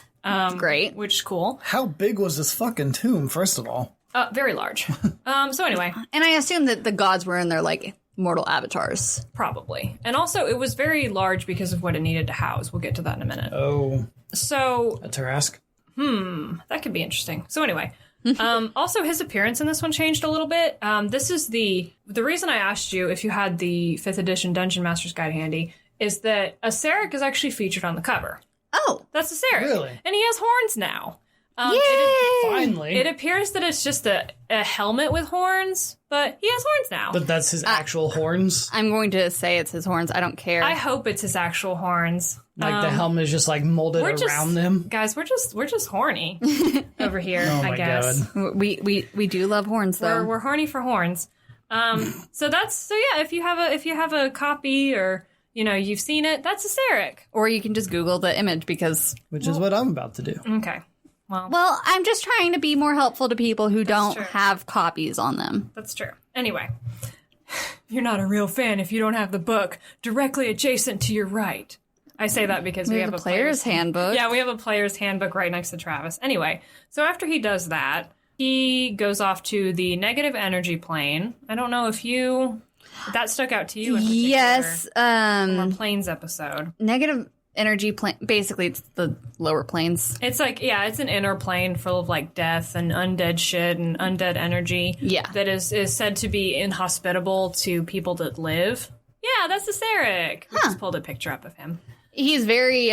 Great. Which is cool. How big was this fucking tomb, first of all? Very large. So anyway, And I assume that the gods were in their, like, mortal avatars. probably. And also, it was very large because of what it needed to house. We'll get to that in a minute. Oh, So a Tarask? that could be interesting. So anyway, also his appearance in this one changed a little bit. This is the reason I asked you if you had the 5th edition Dungeon Master's Guide handy is that Acererak is actually featured on the cover. Oh. That's Acererak. Really? And he has horns now. Finally. It appears that it's just a helmet with horns, but he has horns now. But that's his actual horns? I'm going to say it's his horns. I don't care. I hope it's his actual horns. Like the helmet is just like molded around them? Guys, we're just horny over here, Oh I my guess. god. We do love horns, though. We're horny for horns. So yeah, if you have a copy or you've seen it, that's Acererak. Or you can just Google the image because... Which is what I'm about to do. Okay. Well, I'm just trying to be more helpful to people who don't true. have copies on them. That's true. Anyway, you're not a real fan if you don't have the book directly adjacent to your right. I say that because we have a player's handbook. Yeah, we have a player's handbook right next to Travis. Anyway, so after he does that, he goes off to the negative energy plane. I don't know if that stuck out to you in particular. Yes. From our planes episode. Negative energy plane. Basically, it's the lower planes. It's like, yeah, it's an inner plane full of like death and undead shit and undead energy. Yeah. That is said to be inhospitable to people that live. Yeah, that's Acererak. We just pulled a picture up of him. He's very,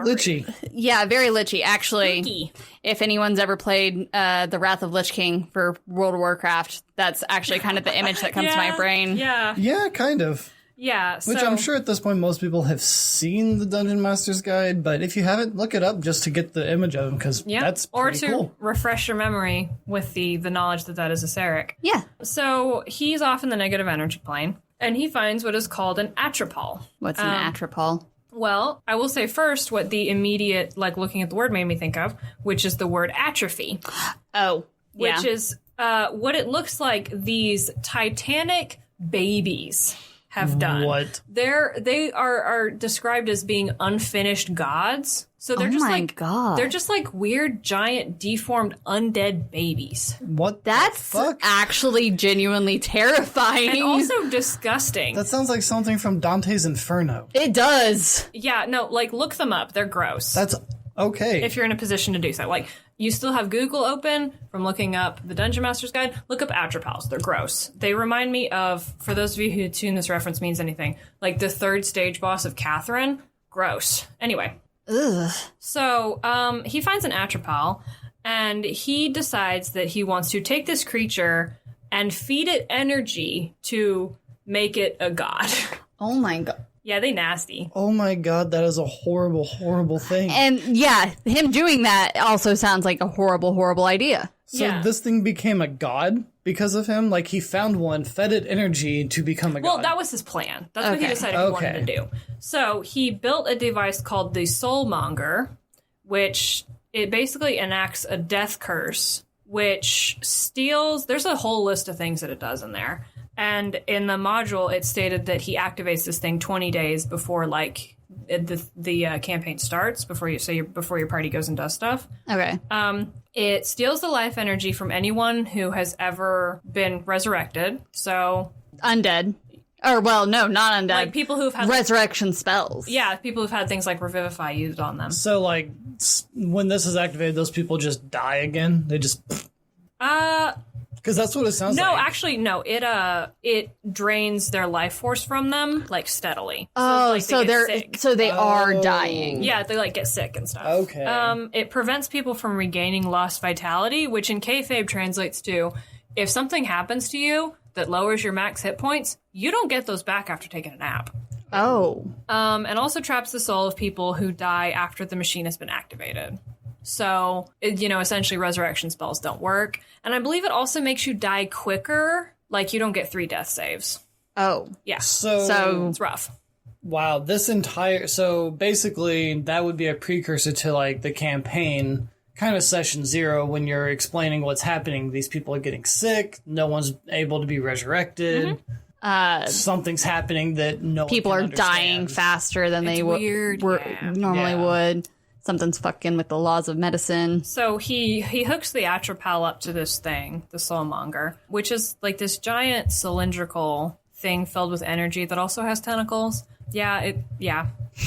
Lichy. yeah, very lichy. Actually, Spooky. if anyone's ever played The Wrath of Lich King for World of Warcraft, that's actually kind of the image that comes to my brain. Yeah. Yeah, kind of. Yeah. Which I'm sure at this point most people have seen the Dungeon Master's Guide, but if you haven't, look it up just to get the image of him, because that's or pretty to cool. refresh your memory with the knowledge that is Acererak. Yeah. So he's off in the negative energy plane, and he finds what is called an atropol. What's an atropol? Well, I will say first what the immediate, like looking at the word made me think of, which is the word atrophy, Oh, yeah. which is what it looks like these titanic babies have done. What? They are described as being unfinished gods. So they're Oh just my like God. they're just like weird, giant, deformed, undead babies. What That's the fuck? actually genuinely terrifying. And also disgusting. That sounds like something from Dante's Inferno. it does. Yeah, no, like look them up. They're gross. That's okay. If you're in a position to do so. Like, you still have Google open from looking up the Dungeon Master's Guide. Look up atropols. They're gross. They remind me of, for those of you who tune this reference means anything, like the 3rd stage boss of Catherine. Gross. Anyway, Ugh. So he finds an atropal, and he decides that he wants to take this creature and feed it energy to make it a god. Oh my god. Yeah, they nasty. Oh my god, that is a horrible, horrible thing. And yeah, him doing that also sounds like a horrible, horrible idea. So Yeah. this thing became a god because of him? Like, he found one, fed it energy to become a god. Well, that was his plan. That's what he Okay. decided he wanted to do. So he built a device called the Soulmonger, which it basically enacts a death curse, which steals... There's a whole list of things that it does in there. And in the module, it stated that he activates this thing 20 days before, like, the campaign starts, before your party goes and does stuff. Okay. It steals the life energy from anyone who has ever been resurrected. So, Undead. Or, well, no, not undead. like, people who've had... Resurrection spells. Yeah, people who've had things like Revivify used on them. So, like, when this is activated, those people just die again? They just... Because that's what it sounds like. No, actually, no. It drains their life force from them, like, steadily. Oh, like, so they get sick. they are dying. Yeah, they, like, get sick and stuff. Okay. It prevents people from regaining lost vitality, which in kayfabe translates to, if something happens to you that lowers your max hit points, you don't get those back after taking a nap. Oh. And also traps the soul of people who die after the machine has been activated. So, essentially resurrection spells don't work. And I believe it also makes you die quicker. Like, you don't get 3 death saves. Oh. Yeah. So It's rough. Wow, this entire... So, basically, that would be a precursor to, like, the campaign, kind of session 0, when you're explaining what's happening. These people are getting sick, no one's able to be resurrected, something's happening that no people one are can understand. dying faster than they weird, normally Yeah. would. Something's fucking with the laws of medicine. So he hooks the atropal up to this thing, the Soulmonger, which is like this giant cylindrical thing filled with energy that also has tentacles. Yeah,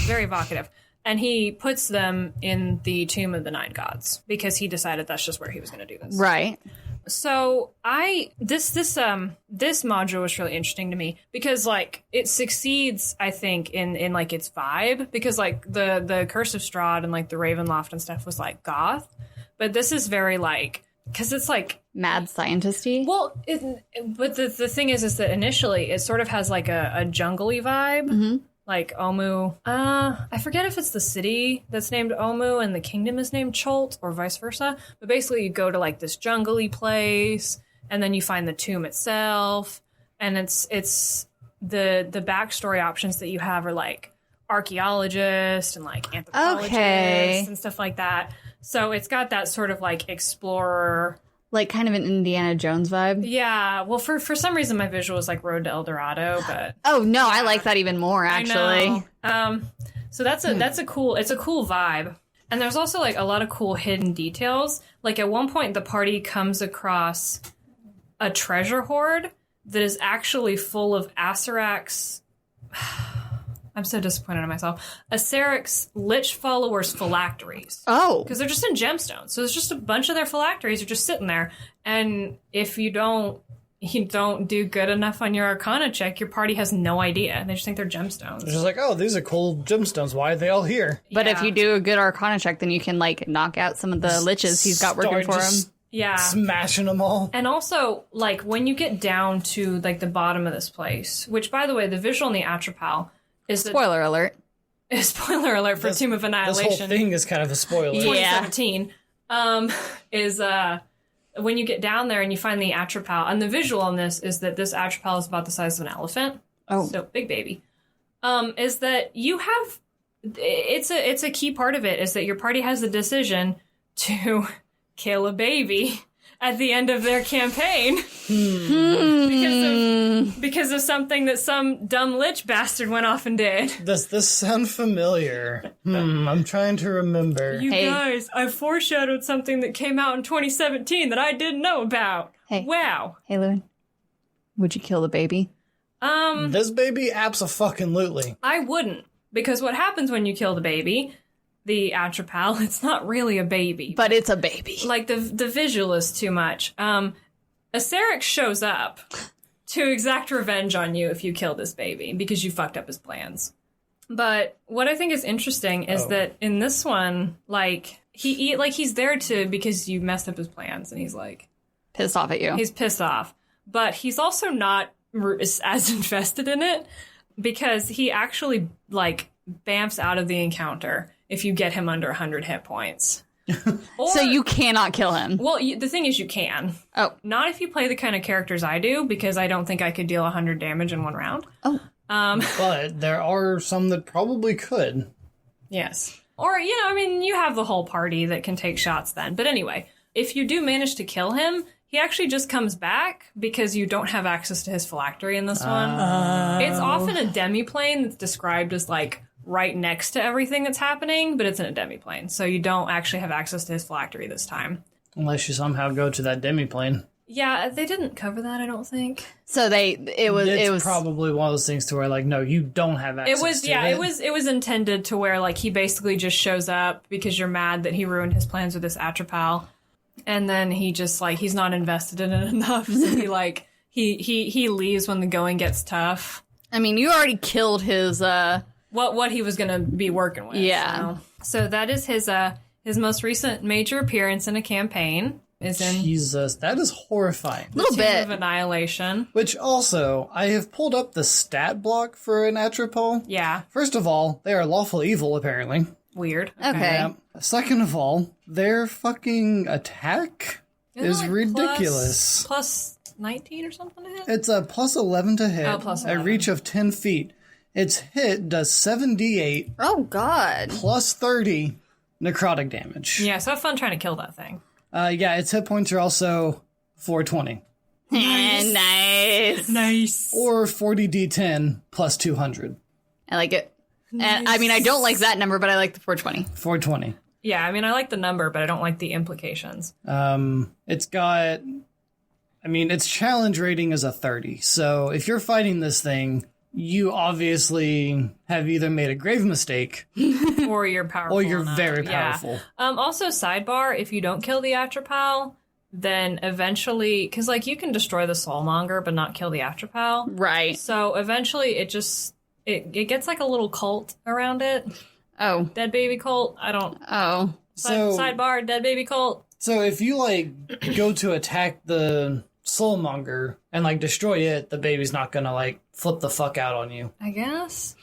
very evocative. And he puts them in the Tomb of the Nine Gods because he decided that's just where he was going to do this. Right. So this module was really interesting to me because, like, it succeeds, I think, in like its vibe, because like the Curse of Strahd and like the Ravenloft and stuff was like goth, but this is very like, because it's like Mad scientist-y. well, but the thing is that initially it sort of has like a jungly vibe. Like Omu. I forget if it's the city that's named Omu and the kingdom is named Cholt or vice versa. But basically you go to like this jungly place and then you find the tomb itself. And it's the backstory options that you have are like archaeologists and like anthropologists and stuff like that. So it's got that sort of like explorer, Like kind of an Indiana Jones vibe. yeah. Well, for some reason my visual is like Road to El Dorado, but Oh no, I like that even more actually. I know. So that's a cool vibe. And there's also like a lot of cool hidden details. Like at one point the party comes across a treasure hoard that is actually full of Acererak's I'm so disappointed in myself. Acererak's Lich followers' phylacteries. Oh. Because they're just in gemstones. So there's just a bunch of their phylacteries are just sitting there. And if you don't do good enough on your Arcana check, your party has no idea. They just think they're gemstones. It's just like, oh, these are cool gemstones. Why are they all here? But if Yeah. you do a good Arcana check, then you can like knock out some of the liches he's got working Start for him. just Yeah. smashing them all. And also, like, when you get down to, like, the bottom of this place, which, by the way, the visual in the Atropal is that... Spoiler alert. Spoiler alert for Tomb of This whole Annihilation. thing is kind of a spoiler. Yeah. 2017. Is when you get down there and you find the Atropal, and the visual on this is that this Atropal is about the size of an elephant. Oh. So, big baby. Is that you have... It's a key part of it, is that your party has the decision to kill a baby at the end of their campaign because of something that some dumb lich bastard went off and did. Does this sound familiar? I'm trying to remember. You Hey. guys, I foreshadowed something that came out in 2017 that I didn't know about. Hey. Wow. Hey, Llewyn. Would you kill the baby? This baby? Abso-fucking-lutely. I wouldn't, because what happens when you kill the baby, the Atropal, it's not really a baby. But it's a baby. Like, the visual is too much. Acererak shows up to exact revenge on you if you kill this baby, because you fucked up his plans. But what I think is interesting is that in this one, like, he's there because you messed up his plans, and he's like... Pissed off at you. He's pissed off. But he's also not as invested in it, because he actually, like, bamfs out of the encounter if you get him under 100 hit points. So you cannot kill him. Well, the thing is you can. Oh. Not if you play the kind of characters I do, because I don't think I could deal 100 damage in one round. Oh. But there are some that probably could. Yes. Or, you have the whole party that can take shots then. But anyway, if you do manage to kill him, he actually just comes back because you don't have access to his phylactery in this one. It's often a demiplane that's described as, like, right next to everything that's happening, but it's in a demiplane, so you don't actually have access to his phylactery this time. Unless you somehow go to that demiplane. Yeah, they didn't cover that, I don't think. So it was probably one of those things to where, like, no, you don't have access to it. It was intended to where, like, he basically just shows up because you're mad that he ruined his plans with this Atropal, and then he just, like, he's not invested in it enough, so he, like, he leaves when the going gets tough. I mean, you already killed his what he was going to be working with. Yeah. So that is his most recent major appearance in a campaign. Is in Jesus, that is horrifying. Little Tomb bit of Annihilation. Which also, I have pulled up the stat block for an Atropal. Yeah. First of all, they are lawful evil, apparently. Weird. Okay. Yeah. Second of all, their fucking attack is like ridiculous. Plus 19 or something to hit? It's a plus 11 to hit. Oh, plus A 11. reach of 10 feet. Its hit does 7d8 Oh God. plus 30 necrotic damage. Yeah, so have fun trying to kill that thing. Yeah, its hit points are also 420. Nice. Nice. Or 40d10 plus 200. I like it. And, I mean, I don't like that number, but I like the 420. 420. Yeah, I mean, I like the number, but I don't like the implications. It's got... I mean, its challenge rating is a 30. So if you're fighting this thing, you obviously have either made a grave mistake... Or you're powerful or you're enough. very Yeah. powerful. Also, sidebar, if you don't kill the Atropal, then eventually... Because, like, you can destroy the Soulmonger, but not kill the Atropal. Right. So eventually it just... It gets like a little cult around it. Oh. Dead baby cult. I don't... Oh. Sidebar, dead baby cult. So if you, like, go to attack the Soulmonger and, like, destroy it, the baby's not gonna, like, flip the fuck out on you. I guess.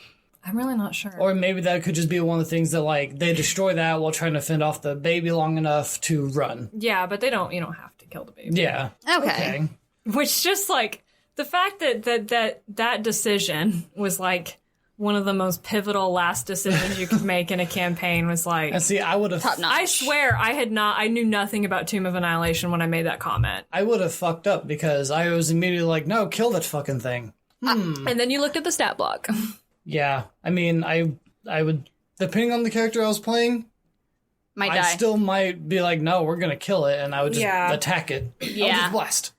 I'm really not sure. Or maybe that could just be one of the things that, like, they destroy that while trying to fend off the baby long enough to run. Yeah, but you don't have to kill the baby. Yeah. Okay. Which just, like, the fact that decision was, like, one of the most pivotal last decisions you could make in a campaign was, like... And see, I would have... Top notch. I swear I knew nothing about Tomb of Annihilation when I made that comment. I would have fucked up because I was immediately like, no, kill that fucking thing. And then you looked at the stat block. Yeah. I mean, I would... Depending on the character I was playing, Might I die. still might be like, no, we're gonna kill it, and I would just Yeah. attack it. I would Yeah. just blast.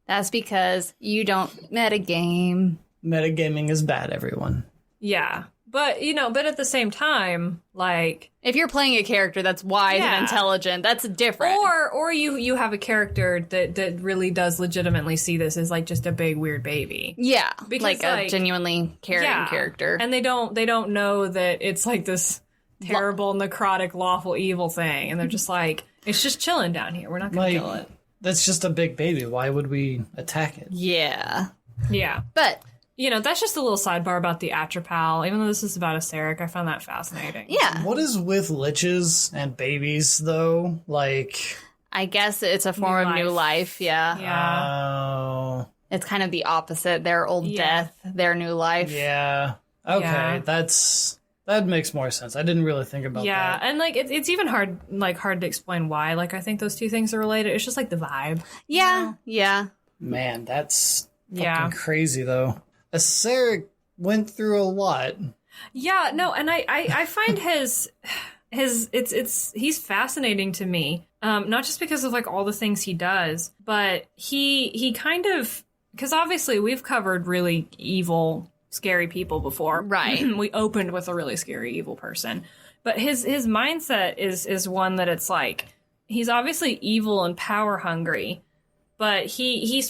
That's because you don't metagame. Metagaming is bad, everyone. Yeah. But, but at the same time, like... If you're playing a character that's wise Yeah. and intelligent, that's different. Or you have a character that really does legitimately see this as, like, just a big, weird baby. Yeah. Because, like a like, genuinely caring character. And they don't know that it's, like, this terrible, necrotic, lawful, evil thing. And they're just like, it's just chilling down here. We're not going to kill it. That's just a big baby. Why would we attack it? Yeah. Yeah. But... that's just a little sidebar about the Atropal. Even though this is about Acererak, I found that fascinating. Yeah. What is with liches and babies, though? Like... I guess it's a form of new life, yeah. Yeah. Oh... It's kind of the opposite. Their old death, their new life. Yeah. Okay, Yeah. that makes more sense. I didn't really think about Yeah, that. and like it's even hard to explain why. Like I think those two things are related. It's just like the vibe. Yeah. Yeah. Man, that's fucking Yeah. crazy, though. Acererak went through a lot. Yeah, no, and I find he's fascinating to me. Not just because of like all the things he does, but he kind of, because obviously we've covered really evil, scary people before. Right. We opened with a really scary evil person. But his mindset is one that it's like he's obviously evil and power hungry, but he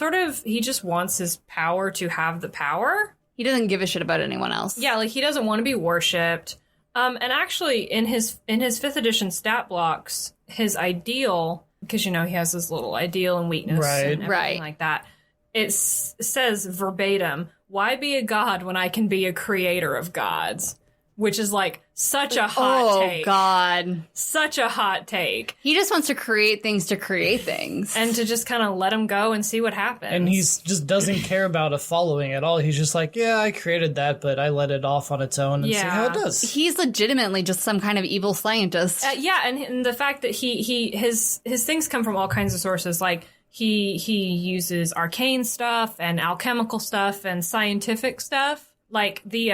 just wants his power to have the power. He doesn't give a shit about anyone else. Yeah, like he doesn't want to be worshipped. And actually, in his 5th edition stat blocks, his ideal, because he has this little ideal and weakness and everything like that, it says verbatim, "Why be a god when I can be a creator of gods?" Which is like such a hot take. Oh, God. Such a hot take. He just wants to create things to create things. And to just kind of let him go and see what happens. And he's just doesn't care about a following at all. He's just like, yeah, I created that, but I let it off on its own and see how it does. He's legitimately just some kind of evil scientist. And the fact that his things come from all kinds of sources. Like, he uses arcane stuff and alchemical stuff and scientific stuff. Like the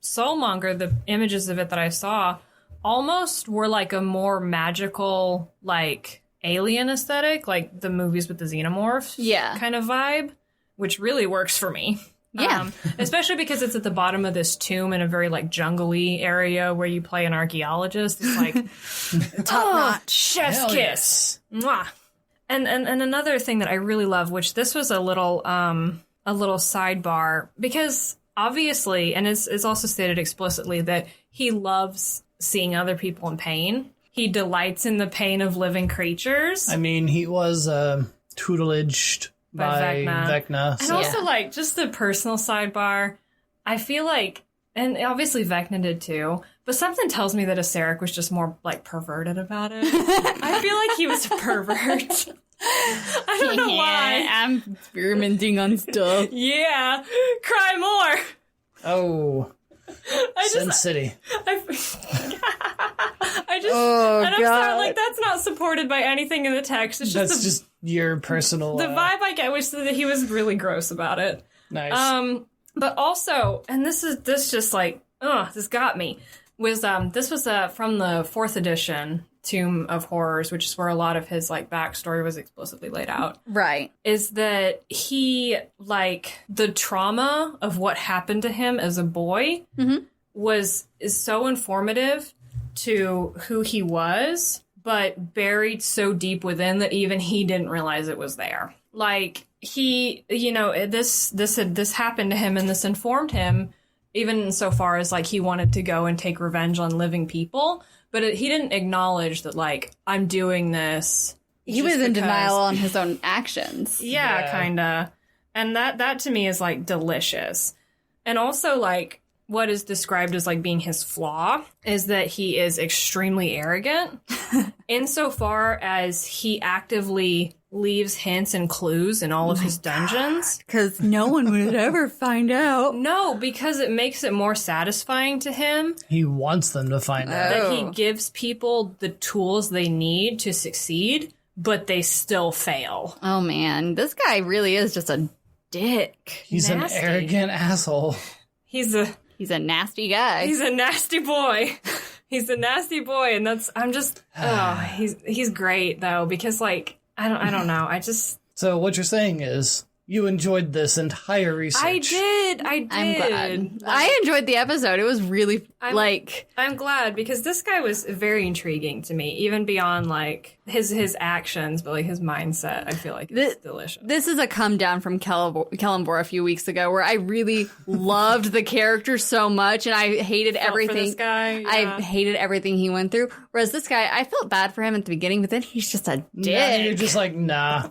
Soulmonger, the images of it that I saw almost were like a more magical, like alien aesthetic, like the movies with the xenomorphs kind of vibe, which really works for me. Yeah. Especially because it's at the bottom of this tomb in a very like jungly area where you play an archaeologist. It's like top notch chef's kiss. Mwah. And another thing that I really love, which this was a little sidebar, because obviously, and it's also stated explicitly, that he loves seeing other people in pain. He delights in the pain of living creatures. I mean, he was tutelaged by Vecna. And also, like, just the personal sidebar, I feel like, and obviously Vecna did too, but something tells me that Acererak was just more, like, perverted about it. I feel like he was a pervert. I don't know why. I'm experimenting on stuff. Yeah. Cry more. Oh. Sin City. I'm sorry, like, that's not supported by anything in the text. It's just just your personal... The vibe I get was that he was really gross about it. Nice. But also, and this just like, this got me, was this was from the 4th edition Tomb of Horrors, which is where a lot of his like backstory was explicitly laid out. Right. Is that he, like, the trauma of what happened to him as a boy is so informative to who he was, but buried so deep within that even he didn't realize it was there. Like, he, this happened to him, and this informed him, even insofar as, like, he wanted to go and take revenge on living people. But he didn't acknowledge that, like, I'm doing this. He was in denial on his own actions. Yeah, kind of. And that to me is, like, delicious. And also, like, what is described as, like, being his flaw is that he is extremely arrogant insofar as he actively leaves hints and clues in all of his dungeons. Because no one would ever find out. No, because it makes it more satisfying to him. He wants them to find out. That he gives people the tools they need to succeed, but they still fail. Oh, man. This guy really is just a dick. He's nasty. An arrogant asshole. He's a nasty guy. He's a nasty boy. He's a nasty boy, and he's great, though, because, like, I don't know. So what you're saying is you enjoyed this entire research. I did. I'm glad. I enjoyed the episode. It was really, I'm glad, because this guy was very intriguing to me, even beyond, like, his actions, but, like, his mindset. I feel like it's delicious. This is a come down from Kellenbor a few weeks ago, where I really loved the character so much, and I hated everything. For this guy, yeah. I hated everything he went through. Whereas this guy, I felt bad for him at the beginning, but then he's just a dick. Yeah, you're just like, nah.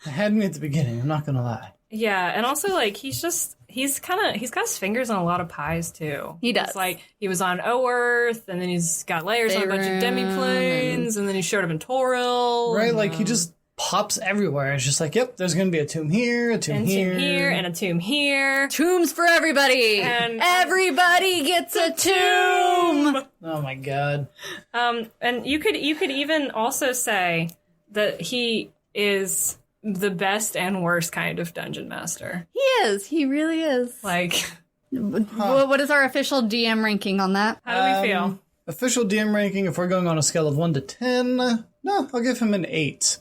I had me at the beginning. I'm not gonna lie. Yeah, and also, like, he's got his fingers on a lot of pies too. He does. It's like he was on Earth, and then he's got layers on a bunch of demiplanes, and then he showed up in Toril. Right, like he just pops everywhere. It's just like, yep, there's gonna be a tomb here, a tomb here, and a tomb here. Tombs for everybody, and everybody gets a tomb. Oh my god. And you could even also say that he is the best and worst kind of dungeon master. He is. He really is. Like, what is our official DM ranking on that? How do we feel? Official DM ranking, if we're going on a scale of 1 to 10, no, I'll give him an 8.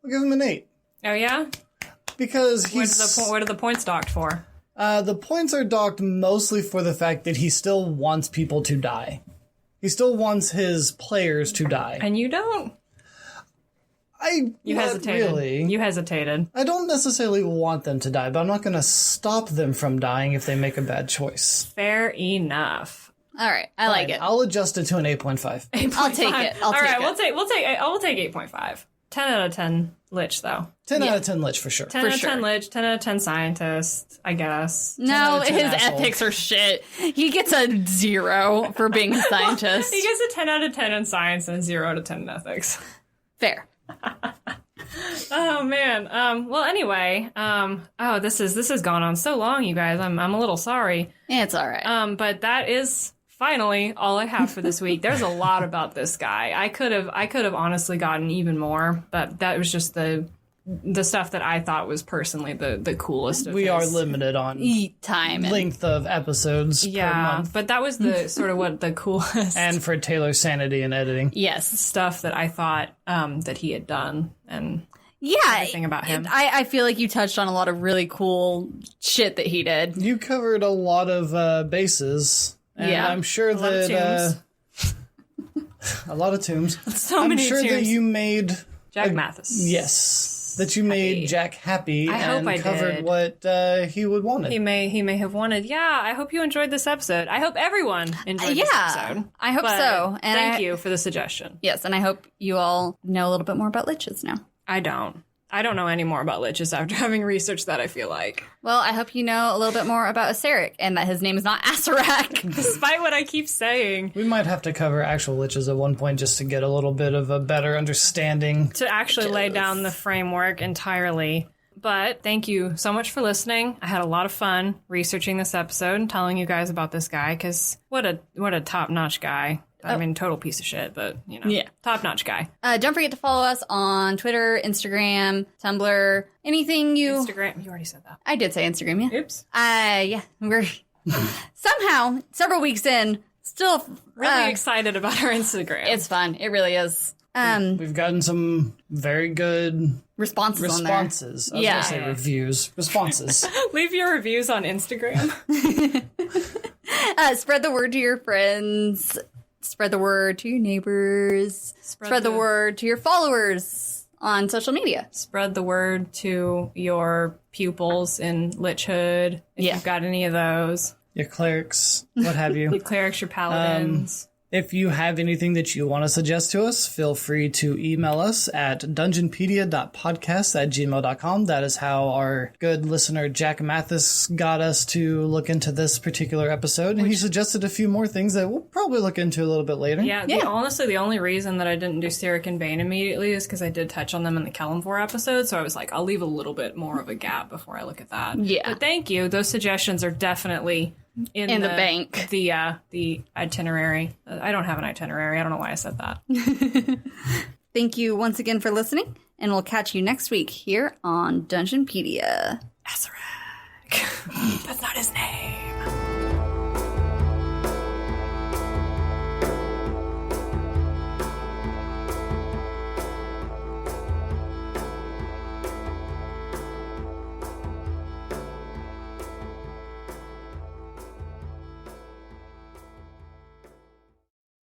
I'll give him an 8. Oh, yeah? Because he's... What are the points docked for? The points are docked mostly for the fact that he still wants people to die. He still wants his players to die. And you don't? You not hesitated. Really. You hesitated. I don't necessarily want them to die, but I'm not going to stop them from dying if they make a bad choice. Fair enough. All right, I like Fine, it. I'll adjust it to an 8.5. I'll take it. All right, we'll take 8.5. 10 out of 10 Lich, though. 10 out of 10 Lich, for sure. 10 out of 10 Lich, 10 out of 10 Scientist, I guess. No, out of 10 his asshole. ethics are shit. He gets a 0 for being a scientist. He gets a 10 out of 10 in science and a 0 out of 10 in ethics. Fair. Oh, man. Well, anyway, this has gone on so long, you guys. I'm a little sorry. It's all right. But that is finally all I have for this week. There's a lot about this guy. I could have honestly gotten even more, but that was just the stuff that I thought was personally the coolest of We his. are limited on Eat time. length of episodes per month. but that was the sort of what the coolest And for Taylor's sanity in editing. Yes. stuff that I thought that he had done. And Yeah. everything about him. I feel like you touched on a lot of really cool shit that he did. You covered a lot of bases. And Yeah. I'm sure lot of that... a lot of tombs. so I'm many sure that tombs. you made... Jack Mathis. Yes. That you made Jack happy I hope and I covered did. what he would want. He may have wanted. Yeah, I hope you enjoyed this episode. I hope everyone enjoyed this episode. I hope But so. And thank you for the suggestion. Yes, and I hope you all know a little bit more about liches now. I don't know any more about liches after having researched that, I feel like. Well, I hope you know a little bit more about Acererak and that his name is not Acererak. Despite what I keep saying. We might have to cover actual liches at one point just to get a little bit of a better understanding. To actually lay down the framework entirely. But thank you so much for listening. I had a lot of fun researching this episode and telling you guys about this guy, because what a top-notch guy. I mean, total piece of shit, but, Yeah. top-notch guy. Don't forget to follow us on Twitter, Instagram, Tumblr, anything you... Instagram, you already said that. I did say Instagram, yeah. Oops. Yeah, we're somehow, several weeks in, still... Really excited about our Instagram. It's fun. It really is. We've gotten some very good Responses on there. responses. I was Yeah. going to say reviews. Responses. Leave your reviews on Instagram. Spread the word to your friends. Spread the word to your neighbors. Spread the word to your followers on social media. Spread the word to your pupils in Lichhood, if Yeah. you've got any of those. Your clerics, what have you. Your clerics, your paladins. If you have anything that you want to suggest to us, feel free to email us at dungeonpedia.podcast@gmail.com. That is how our good listener Jack Mathis got us to look into this particular episode. And he suggested a few more things that we'll probably look into a little bit later. Yeah, honestly, the only reason that I didn't do Cyric and Bane immediately is because I did touch on them in the Kellamvor episode, so I was like, I'll leave a little bit more of a gap before I look at that. Yeah. But thank you. Those suggestions are definitely in the bank. The itinerary. I don't have an itinerary. I don't know why I said that. Thank you once again for listening, and we'll catch you next week here on Dungeonpedia. Acererak. That's not his name.